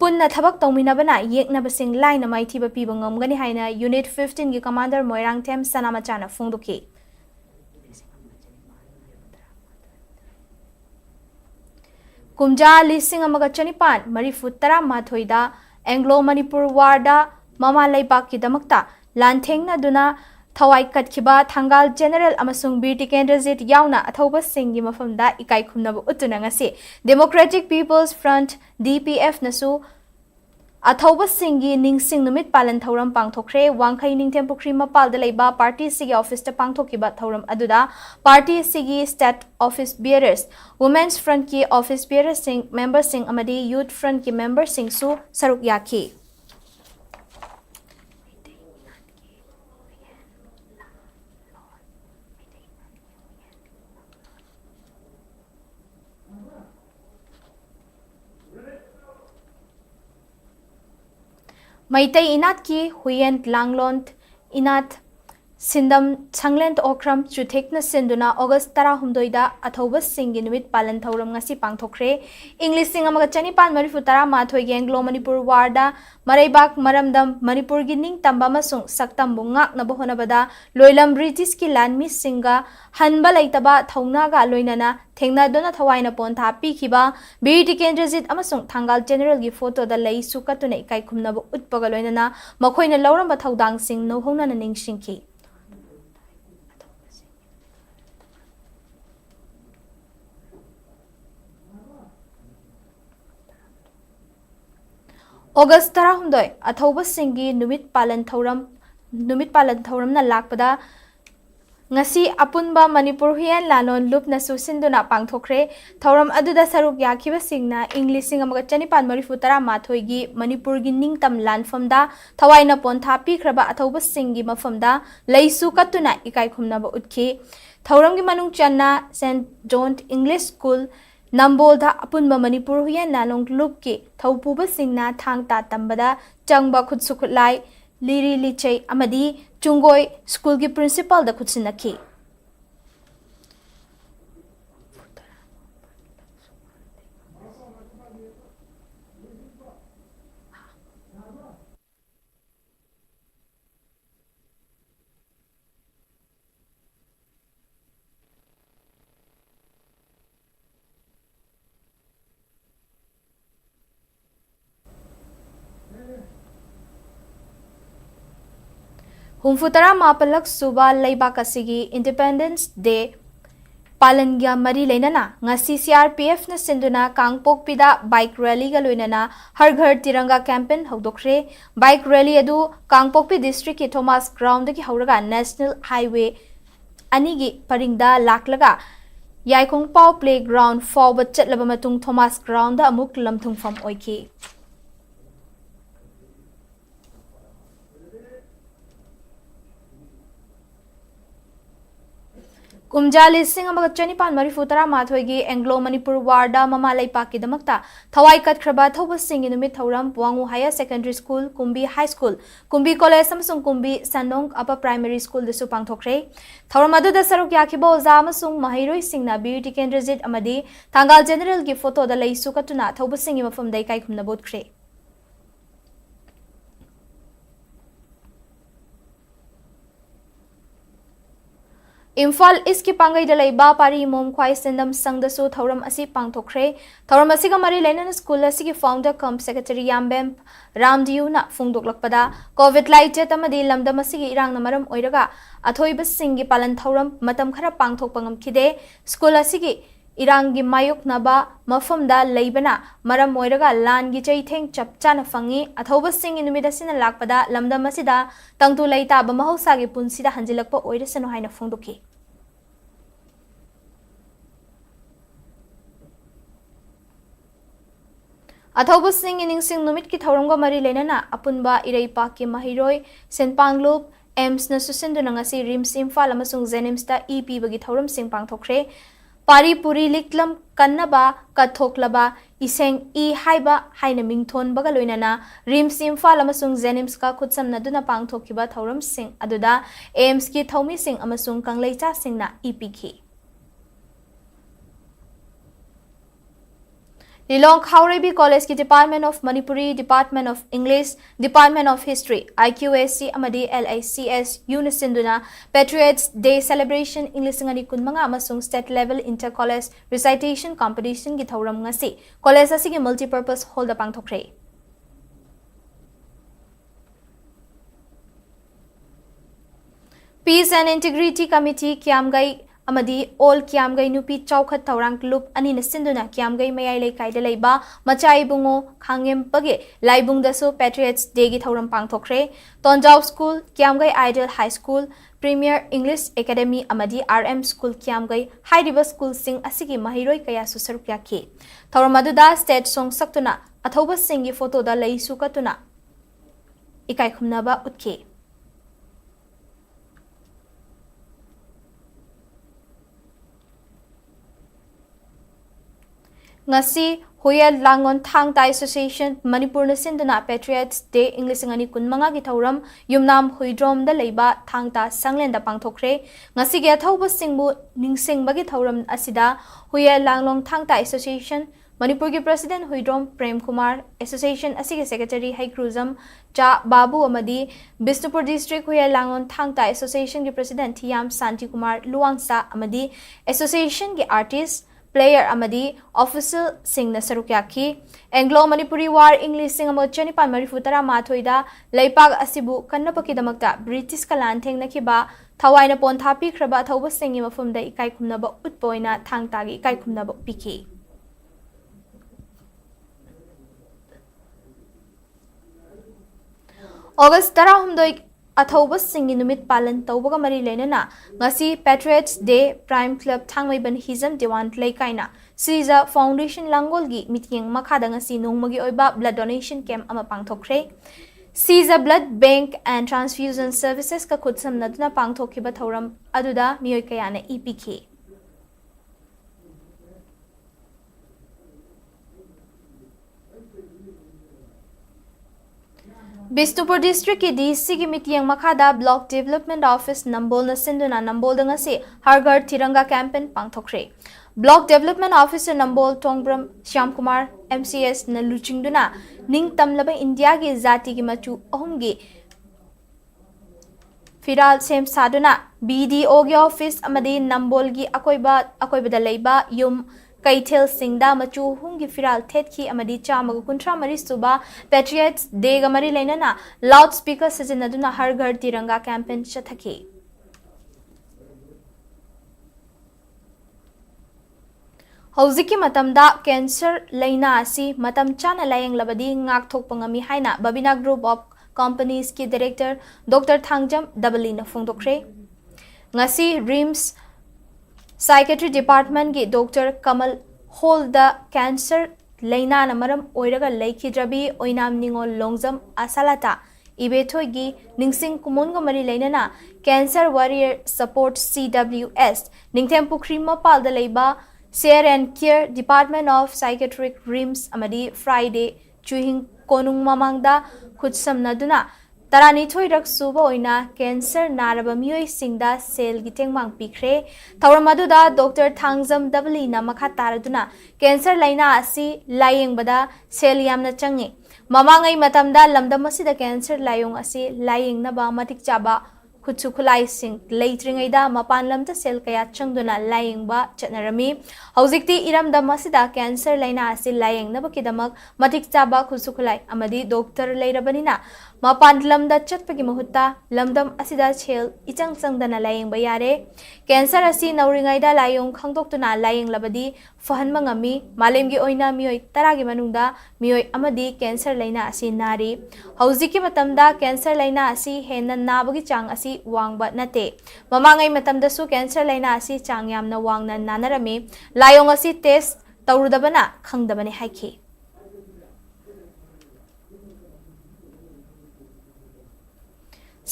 Punna thabak tawminabana yeknabasing laina maithiba piba ngamgani haina Unit 15 gi Commander Moirang Tem Sanamachana phongdoki Kumja lising amaga chanipan marifutara mathoida Anglo Manipur Warda Mama Laibak ki damakta lanthengna duna Thawai Katkiba Thangal General Amasung Birti Kendrazit Yauna Athoba Singhi mafamda ikai khumnaba utuna ngasi Democratic People's Front DPF nasu Athoba Singhi Ningsing Numit Palan Thauram Pangthokre Wangkhai Ningthem Pukri Mapal da leiba Party Sigi Office ta Pangthokiba Thauram aduda Party Sigi State Office Bearers Women's Front ki Office Bearers Sing Member Sing amadi Youth Front ki Member Sing su saruk yaki Maitai inat ki Huyen Langlont inat Sindam Sanglen Okram Chutekna Sinduna August Tara Humdoida Athoba Singi Numit Palan Thoram Ngasi Pangthokre English Singamaga Chanipan Marifutara Mathoi Anglo Manipur Warda Maraibak Maramdam Manipur Gining Tambamasung Saktam Bungak Nabohonabada Loilam British Ki Land Miss Singa Hanba Laitaba Thaunaga Loinana Thengna Dona Thawaina Ponta Pikiba BT Kendrazit Amasung Tangal General Gi photo da Lay Sukatune Kai Kumnabo Utpagaloinana Makoina Lauramba Thaudang Sing no Hona Ning Shinki August Tara Humdoi, Athoba Singi, Numit Palan Thoram na Lakpada Ngasi Apunba Manipur Hian Lanon Loop na Susinduna Pangthokre, Thoram Aduda Saruk Yakiba Singna, English Singamaga Chanipan Marifutara Mathoigi, Manipur Gining Tam Land Famda, Tawaina Pontapi Kraba Athoba Singi Mafamda, Laisu Katuna Ikai Kumnaba Utki, Thoramgi Manung Channa, St. John English School, Nambolda Apunba Manipur Hian Lalong Lupki, Taupuba Singna Thang Ta Tambada, Changba Kutsukutlai, Liri Liche Amadi, Chungoi, School ki Principal da Kutsinaki. Humfutara Mapalak Suba Laibakasigi Independence Day Palangya Mari Lenana Ngasi CRPF na Sinduna Kangpok Pida Bike Rally Galoinana Har Ghar Tiranga Campaign Hogdokre Bike Rally Adu Kangpokpi District ki Thomas Ground ki Hauraga National Highway Anigi Paringda Laklaga Yaikong Pau Playground Forward Chatlabamatung Thomas Ground da Amuk Lamtung Fam Oiki Kumjali Singamaga Chanipan Marifutara Mathoigi Anglo Manipur Warda Mamalai Paki Damakta Thawai Kat Kraba Thoba Sing in Thoram Puangu Higher Secondary School Kumbi High School Kumbi College Samsung Kumbi Sandong Upper Primary School the Supang Thokre Thoramadu the Saruk Yakibo Zamasung Mahiro Singna Beauty Kendrazit Amadi Tangal General give photo the Lay Sukatuna Thoba Singima from the Kai Kumnabot Kre Imphal iski pangai da laiba pari mom khwai sendam sangdasu thoram asi pangthokre thoram asiga mari lenan school asigi founder cum secretary Yambem Ramdiu na phungdoklakpada covid light tamadi lamdam asigi irang namaram oiraga athoiba singi palan thoram matam khara pangthok pangam khide school asigi irangi mayuk naba mafamda leibana maram oiraga lan gi chaitheng chapchana fangi athoba singi numidasina lakpada lamdam asida tangtu leita ba mahausa gi punsida hanjilakpa oirasano haina phongdoki Athoba Singh Iningsing Numit ki Thauramga Mari Lenana Apunba Iraipa ki Mahiroi Senpanglup Ems na Susinduna ngasi Rims Imphal amasung Zenims ta EP bagi Thauram Singh Pangthokre Pari Puri Liklam Kannaba Kathoklaba Iseng I Haiba Haina Mingthon baga loinana Rims Imphal amasung Zenims ka khutsam naduna pangthokiba Thauram Singh aduda Ems ki Thaumi Singh amasung Kangleicha Singh na EP ki Lilong Khaurebi College ki Department of Manipuri, Department of English, Department of History, IQSC Amadi LICS Unisinduna, Patriots Day Celebration English ngani kunmanga amasung state level inter-college recitation competition ki thauram ngasi college asigi multi-purpose hall da pangthokre. Peace and Integrity Committee Kiamgai Amadi all Kiamgai Nupi Chaukat Taurang Loop Anina Sinduna Kiamgai Mayai Kai de Laiba Machai Bungo Kangem Page Laibung Daso Patriots Degi Tauram Pangthokre Tonjau School Kiamgai Ideal High School Premier English Academy Amadi RM School Kiamgai High River School Sing Asigi Mahiroi Kaya Susarukya Ki Tauramaduda State Song Saktuna Athoba Singi Photo da Lai Sukatuna Ikai Khumnaba Utke ngasi Huyal Langon Thang Tai Association Manipur na sinduna Patriots Day English ngani kunmanga gi thoram yumnam huidrom da leiba thangta sanglen da pangthokre ngasi ge thauba singbu ningsing bagi thoram asida Huyal Langlong Thang Tai Association Manipur gi President Huidrom Prem Kumar Association asige Secretary Hai Cruzam Cha Babu Amadi Bisnupur District Huyal Langon Thang Tai Association gi President Thiam Santi Kumar Luangsa Amadi Association gi artist player amadi official sing na sarukyaki Anglo Manipuri War English sing amo chanipan marifutara mathoida leipak asibu kannapaki damakta British kalan theng nakiba thawaina pon thapi khraba thauba singi mafum da ikai khumnaba utpoina thangtagi ikai khumnaba piki August 18 Athauba singi numit palan taubaga mari lenana ngasi Patriots Day Prime Club thangmai ban hizam dewan leikaina Siza Foundation Langolgi meeting makhada ngasi nongmagi oiba blood donation camp ama pangthokre Siza Blood Bank and Transfusion Services ka khutsam naduna pangthokiba thoram aduda miyoi kayana EPK Bisnupur District ki DC ki meeting makhada Block Development Office Nambol na sinduna Nambol danga se Hargar Tiranga campaign pangthokre Block Development Officer Nambol Tongbram Shyam Kumar MCS na luchingduna ning tamlaba India ki zati ki machu ahumgi Firal sem saduna BDO ki office amadi Nambol gi akoiba da leiba yum Kaithel Singda machu hungi firal thetki amadi chamaga kuntra mari suba Patriots Day ga mari lenana loudspeaker sajinaduna har ghar tiranga campaign chathaki Hauziki matamda cancer laina asi matam chana layang labadi ngak thokpa ngami haina Babina Group of Companies ki director Dr. Thangjam Dabali na phongdokre ngasi RIMS Psychiatry Department ki Dr. Kamal hold the cancer laina na maram oiraga laikhidrabi oinam ningol longjam asalata ibethoi gi ningsing kumonga mari lainana Cancer Warrior Support CWS ningthem pukri mapal da leiba Share and Care Department of Psychiatric RIMS amadi Friday chuhing konung mamangda khutsam naduna Tarani thoirak suba oina cancer naraba miyoi singda sel giteng mang pikre tawramadu da Dr. Thangjam Dabali na makha taraduna cancer laina asi layeng bada sel yamna changi mamangai matamda lamdam asida cancer layong asi layeng na ba matik chaba khutsu khulai sing leitringaida mapan lamta sel kaya changduna layeng ba chatnarami haujikti iramda masida cancer laina asi layeng na bakidamak matik chaba khutsu khulai amadi doctor leirabanina mapan lamda chatpagi mahutta lamdam asida chel ichang changdana layeng ba yare cancer asi nauringaida layong khangdoktuna layeng labadi fahan mangami malemgi oina miyoi taragi manungda miyoi amadi cancer laina asi nari haujiki matamda cancer laina asi henna nabagi chang asi wangba nate mamangai matamda su cancer laina asi chang yamna wangna nanarami layong asi test tawrudabana khangdabani haiki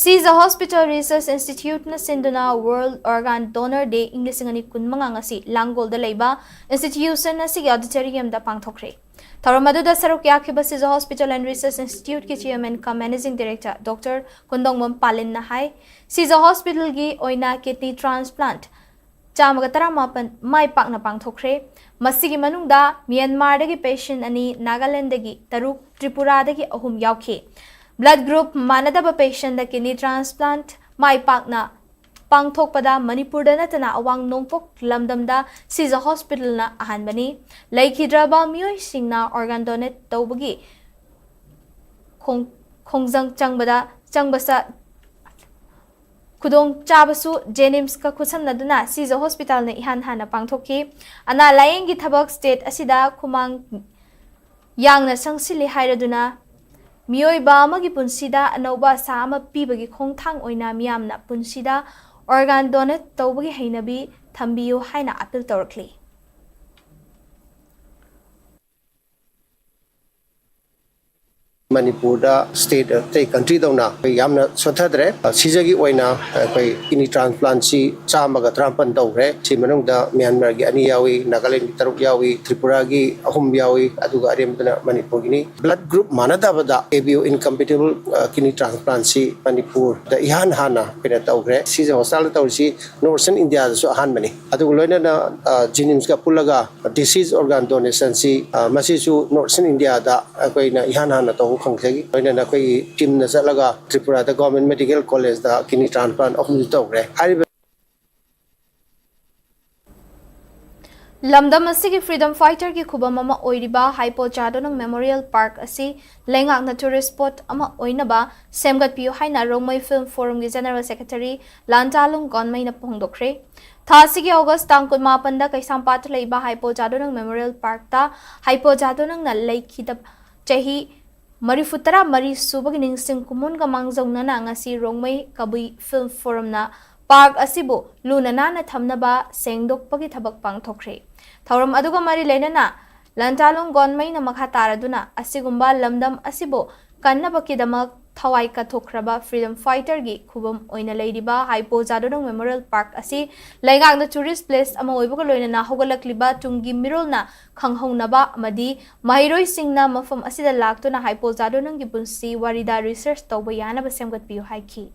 Siza Hospital Research Institute na sinduna World Organ Donor Day English ngani kunmanga ngasi Langgol da leiba institution na sige auditorium da pangthokre Tharamadu da sarukya khiba Siza Hospital and Research Institute ki chairman ka managing director Dr. Kundongmam Palin na hai Siza Hospital gi oina kidney transplant chamaga taramapan mai pak na pangthokre masigi manungda Myanmar dagi patient ani Nagaland dagi taruk Tripura dagi ahum yaukhe Blood group manadaba patient da kidney transplant mai pakna pangthokpada Manipur da natana awang nongpok lamdamda Siza Hospital na ahanbani laikhidraba miyoi singna organ donate tawbagi khongjang changbasa Kudong chabasu Jenims ka khusam naduna Siza Hospital na ihan hana pangthokhi ana layengi thabak state asida khumang yangna sangsili hairaduna Miyoi ba magi punsida anauba sa ama pibagi khongthang oina miyamna punsida organ donate tawbagi hainabi thambiyo haina appeal tawrakli Manipur state the country dona yamna sothadre sijagi oina kidney transplant si chamaga trampan tawre si manungda Myanmar gi ani yawi Nagaland gi taruk yawi Tripura gi ahum yawi aduga aremdana Manipur gi blood group manada bada ABO incompatible kidney transplant si Manipur da ihan hana pena tawre si hospital tawsi northern India so han mani aduga loina na Jenims ka pulaga disease organ donation si masisu northern India da koina ihan hana taw khangthagi loina na koi team na salaga Tripura da government medical college da kidney transplant of tawre Lamdam asigi freedom fighter ki khubam ama oiriba Hypo Jadonang Memorial Park asi lengak na tourist spot ama oinaba semgat piu haina Romai Film Forum gi General Secretary Lantalung Gonmai na pongdokre Thasigi August tangkut mapanda kaisampat leiba Hypo Jadonang Memorial Park ta Hypo Jadonang na leikhidap chahi Marifutara Mari subag ningsing kumun ka mangzong na ngasi Romai Kabui Film Forum na Park asibo luna na thamnaba sengdok pagi thabak pangthokre Thauram aduga mari lenana Lantalong gonmai na makha taraduna asigumba lamdam asibo kannaba kidamak thawai ka thokraba freedom fighter gi khubam oina leiriba Hypo Jadonang Memorial Park asi laingak na tourist place ama oibuga loinana hogalakliba tungi mirolna khanghaunaba amadi mahiroi singna mafam asida laktuna Hypo Jadonang gi punsi warida research tawba yana ba semgat piu haiki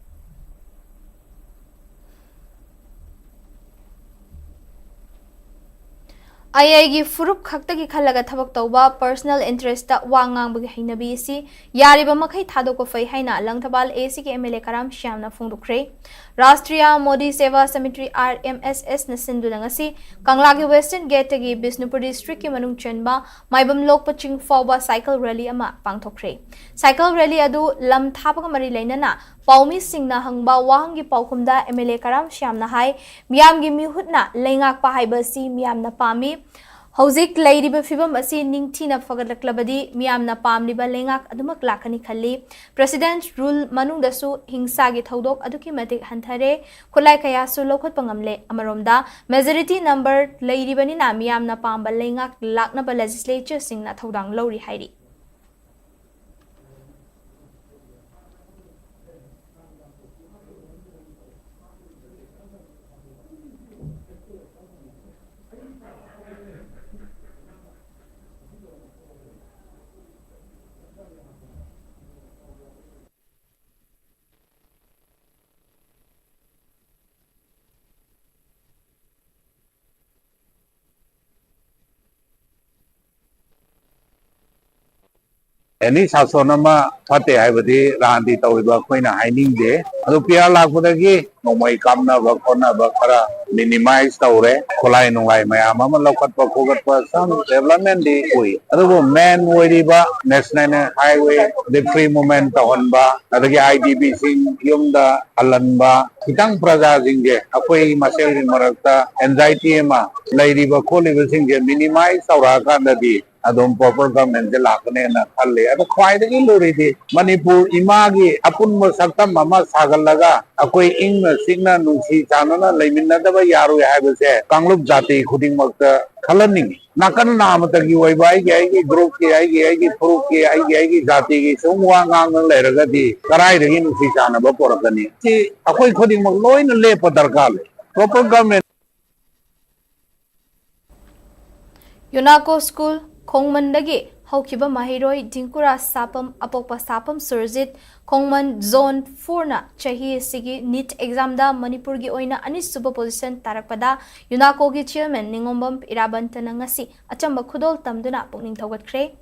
Ayagi furup khaktagi khalaga thabak tawba personal interest ta wangang bagi hainabi si yariba makhai thado ko fai haina langthabal AC ke MLA Karam Shyamna phungdukre Rashtriya Modi Seva Cemetery RMSS na sindunangasi Kanglagi Western Gate gi Bisnupur district ki manung chenba maibam lok paching fawba cycle rally ama pangthokre cycle rally adu lam thabaga mari leinana Paumi Singna hangba wahangi paukumda MLA Karam Shyamna hai miyam gi mihutna lengak pa haiba si miyam na pami Hauzik Lairiba Fibam asi ningthina fagalaklabadi miyamna pamliba lengak adumak lakani khalli President rule manungdasu hingsa gi thodok aduki matik hanthare khulai kaya su lokhot pangamle amaromda majority number lairibani na miyamna pamba lengak laknaba legislature singna thodang lori hairi Any Sasonama Pate Havadi Randi Tawiba Quina Hining Day, Alupia Lakudagi, no my Kamna Vakona Bakara, minimize Taure, Kolaino Mayama, Lokat Pakogat person, development day, other man Wadiba, National Highway, the free moment Honba, other IDB sing, Yumda, Alanba, Kitang Praza Zinge, Akoi Masel in Marata, anxiety Emma, Lady Bakoli will sing, minimize Tauraka the adom proper government de lakne na khalle ado khwai de lori Manipur imagi apun mo saktam mama sagal laga akoi ing signa nungsi chanana leiminna da ba yaru haibe se kanglup jati khuding makta khalani nakan nam ta gi oi bai gi group ki ai group ki ai jati gi sumwa ngang le raga di karai de nungsi chana ba porakani ti akoi khuding mak loin le padarkal proper government Yunako School Kongmandagi Haukiba Mahiroi Dinkura Sapam Apokpa Sapam Surjit Kongman Zone 4 na Chahi Sigi NEET exam da Manipur gi oina ani super position tarakpada Yunako gi chairman Ningombam Irabantana ngasi achamba khudol tamduna pungning thogatkre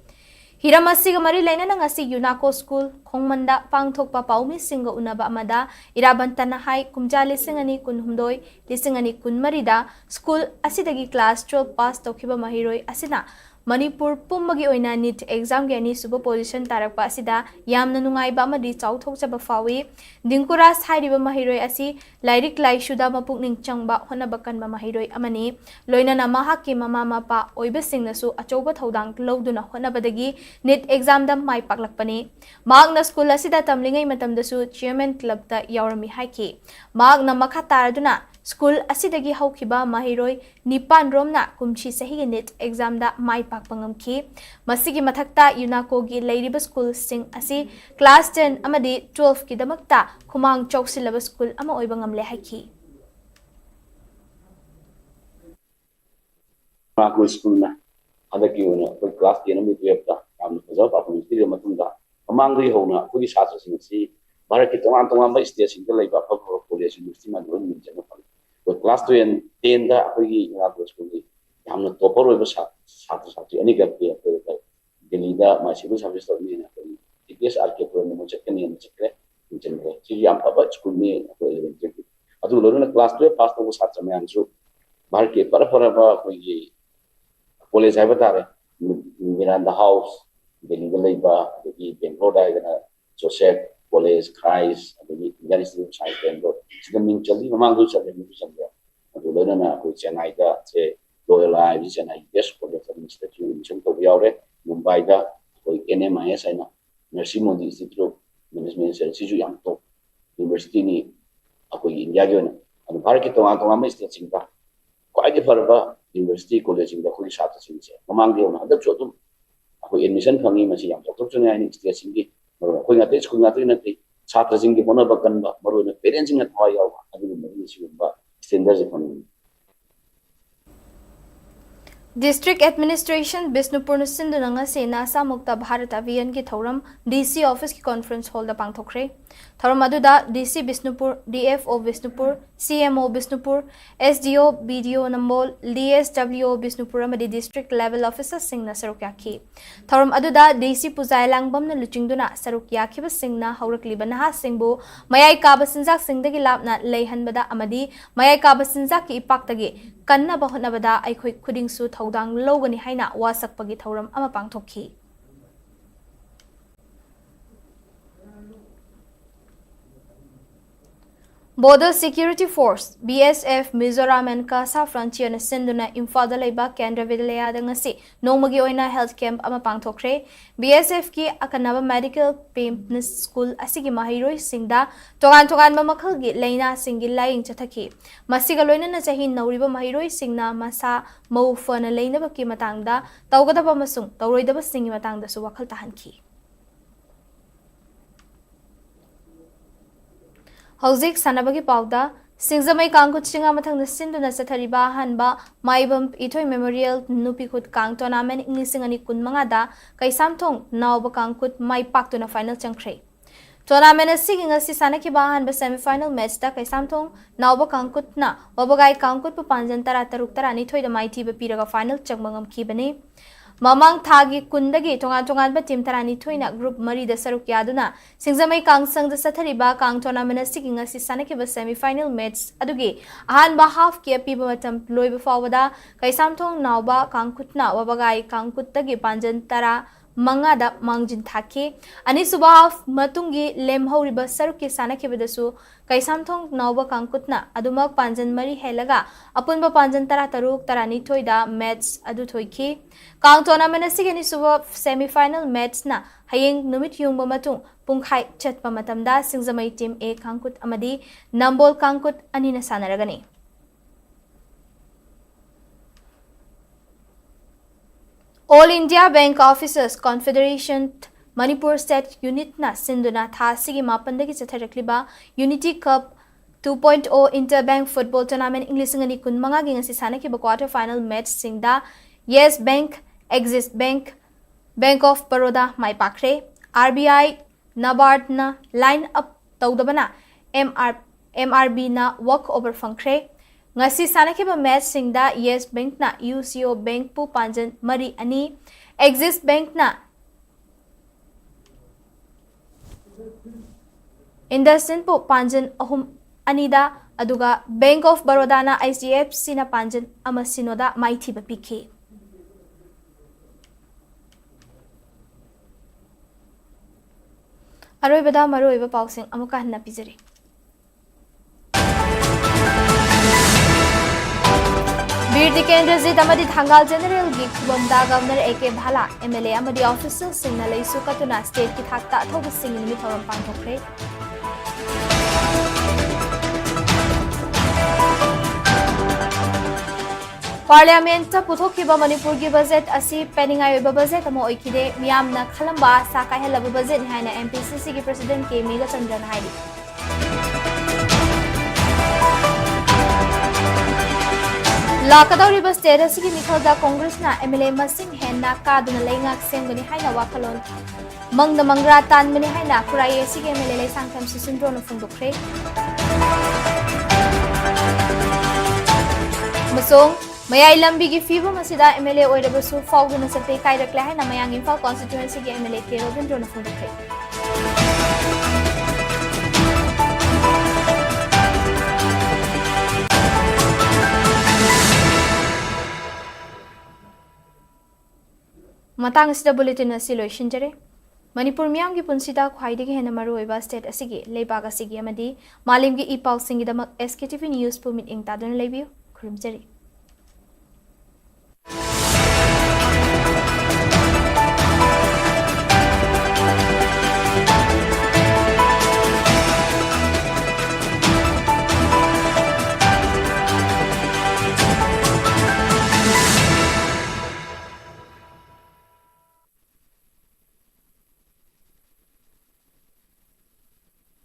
Hiramasi mari laina na ngasi Yunako School Kongmanda pangthokpa paumi singa unaba amada Irabantana hai kumja lisingani kunhumdoi lisingani kunmarida school asidagi class 12 pass tokhiba mahiroi asina Manipur Pumbagi oina NEET exam ge ani super position tarakpa asida yamna nungaiba amadi chauthokchaba fawi Dinkuras hairiba mahiroi asi lairik laishuda mapukning changba honaba kanba mahiroi amani loinana mahaki mama mapa oiba singnasu achoba thodang loduna honabadagi NEET exam dam mai paklakpani magna school asida tamlingai matamdasu chairman club ta yaurami haiki magna makha taraduna School asidagi haukiba mahiroi nipan romna kumchi sahi NET exam da mai pak pangamki. Masigi mathakta UNACO gi leiriba school sing asi class 10 amadi 12 ki damakta kumang choksilaba school ama oibangam le haki. Macro school na ada ki una class 10 ami 12 ta am jo pa pun ti ma tung da amang ri ho na ko gi sa sing si bara ki tong ba state sing da laiba pa college university ma do ni jana pa ko class 10 da ko gi macro school ni am na to por ba sa ani ga pe Delhi da ma civil service to ni na ko TPS RK pro mo check ni na check ni chen ko ji am pa ba school ni ko elementary adu lo na class 12 pass to sa cha me an su bar ke para ba ko gi college hai bata rahe Miranda House Delhi da laiba the Bangalore da na Joseph College Christ the Indian Institute of Science Bangalore sida min chaldi mamang do chale mi chamda adu lo na ko Chennai da che Royal Life Chennai Best College of Institute in to yaure Mumbai da ko NMIS ai na Mercy Modi Institute of Management Services ju yang to university ni ko India ge na adu bharat ke to ma state chingta ko ai farba University College in the Holy Sata Sinse. Among the other Chotum, who admission from him as a young doctor and state singi, going at this Kunatrinati, Sata Singi Monabakan, Maru, parents in a toy of Stenders economy. District Administration Bisnupur Sindunanga Sena Samukta Bharat Avian ki Thoram DC Office ki Conference Hall da Pangthokre. Thoram aduda DC Bisnupur, DFO Bisnupur, CMO Bisnupur, SDO, BDO Nambol, DSWO Bisnupur amadi District Level Officers Singna Sarukyaki. Thoram aduda DC Puzai Langbam na Luchingduna Sarukyaki ba Singna Haurakliba Naha Singbu, Mayai Kaba Sinzak Singdagi Labna Leihan Bada Amadi, Mayai Kaba Sinzak ki Ipaktagi, Kanna Bahonabada Aikoi Kuding Su Thaudang Logani Haina Wasak Pagi Thoram ama Pangthokhi. Border Security Force BSF Mizoram and Kasa Frontier na Sinduna Imphal da Laiba Kendra Vidalaya da ngasi nongmagi oina health camp ama pangthokre BSF ki akanaba medical painless school asigi mahiroi singda togan mamakal gi leina singi laing chathaki masiga loina na chahi nauriba mahiroi singna masa mau fana leina ba ki matangda tawgadaba masung tawroidaba singi matangda su wakhal tahanki. Hauzik Sanabagi Pauda, Singzamai Kankut Singa Matang the Sinduna Satariba Hanba, Maibum Itoy Memorial Nupikut Kang Tournament Inglisingani Kunmangada, Kai Samtong, Nauba Kankut, Mai Pak to na final Chankre. Tournament is singing a Sisanaki Bahan by semi-final match da Kai Samtong, Nauba Kankut na, Wabagai Kankut Papanjan Tarataruktarani Toy the Mighty Bapiraga final Changmangam Kibani. Mamang Thagi Kundagi Tongan ba Team Tarani Toina Group Mari the Sarukyaduna, Singzamai Kang Sang the Satariba Kang Tournament singing a Sisanaki semi-final match Adugi, Ahan ba half Kia Pibatam Loy Befawada, Kai Samtong Nauba Kankutna, Wabagai Kankutagi Panjan Tara. Mangada Mangjin Thaki, Anisubaf Matungi Lemho Riba Saruki Sanaki Vidasu, Kai Samtong Nauba Kankutna, Adumak Panjan Mari Helaga, Apunba Panjan Tarataruk Tarani Toida, Mets Adutoiki, Kang Tournament Suba semi-final Mets na, Haying Numit Yung Bamatung, Punghai Chet Pamatamda, Singzamay Team A Kankut Amadi, Nambol Kankut Anina Sanaragani. All India Bank Officers Confederation Manipur State Unit na Sinduna Tha Sigi Mapandagi Chatharakliba Unity Cup 2.0 Interbank Football Tournament Inglisingani Kunmanga Ginga Sisanaki quarter final match Singda Yes Bank, Axis Bank, Bank of Baroda Mai Pakre, RBI, NABARD na line up Taudabana, MRB na walk over Funkre. Ngasi sanakiba match singda Yes Bank na UCO Bank pu Panjan Mari ani Axis Bank na IndusInd pu Panjan ahum anida aduga Bank of Baroda na ICFC na Panjan amasinoda maithiba pikhe. Aroibada maroiba pausing amuka hanna pizari. बीर केंद्र जित अमदी थंगाल general गी खुबमदा governor एके भाला MLA अमदी officer सिंगना लेसु कतुना state की थाकता अथोब सिंग Nimi theorem पांथोखरे Parliament puthokhiba Manipur gi budget asi peningai oiba budget amo oikide miyamna khalamba sakai helaba budget ni haina MPCC gi president ke Mega Chandran haidi Lakadoriba state asigi mikhalda Congress na MLA masing henna kaduna leingak sengani haina wakalon mangna mangra tanmani haina kurai asigi MLA lei sangtham sisindro na phungdokre Masong Mayai lambi gi fiba masida MLA oirabasu fauguna sate kairakle haina mayang Imphal constituency gi MLA ke Robindro na phungdokre Matang sida bulletin asi loishinjare Manipur miyam gi punsida khwaidagi hena maru oiba state asigi leibag asigi amadi malim gi ipal singi damak SKTV news pumit ing tadun leibiu khurumjari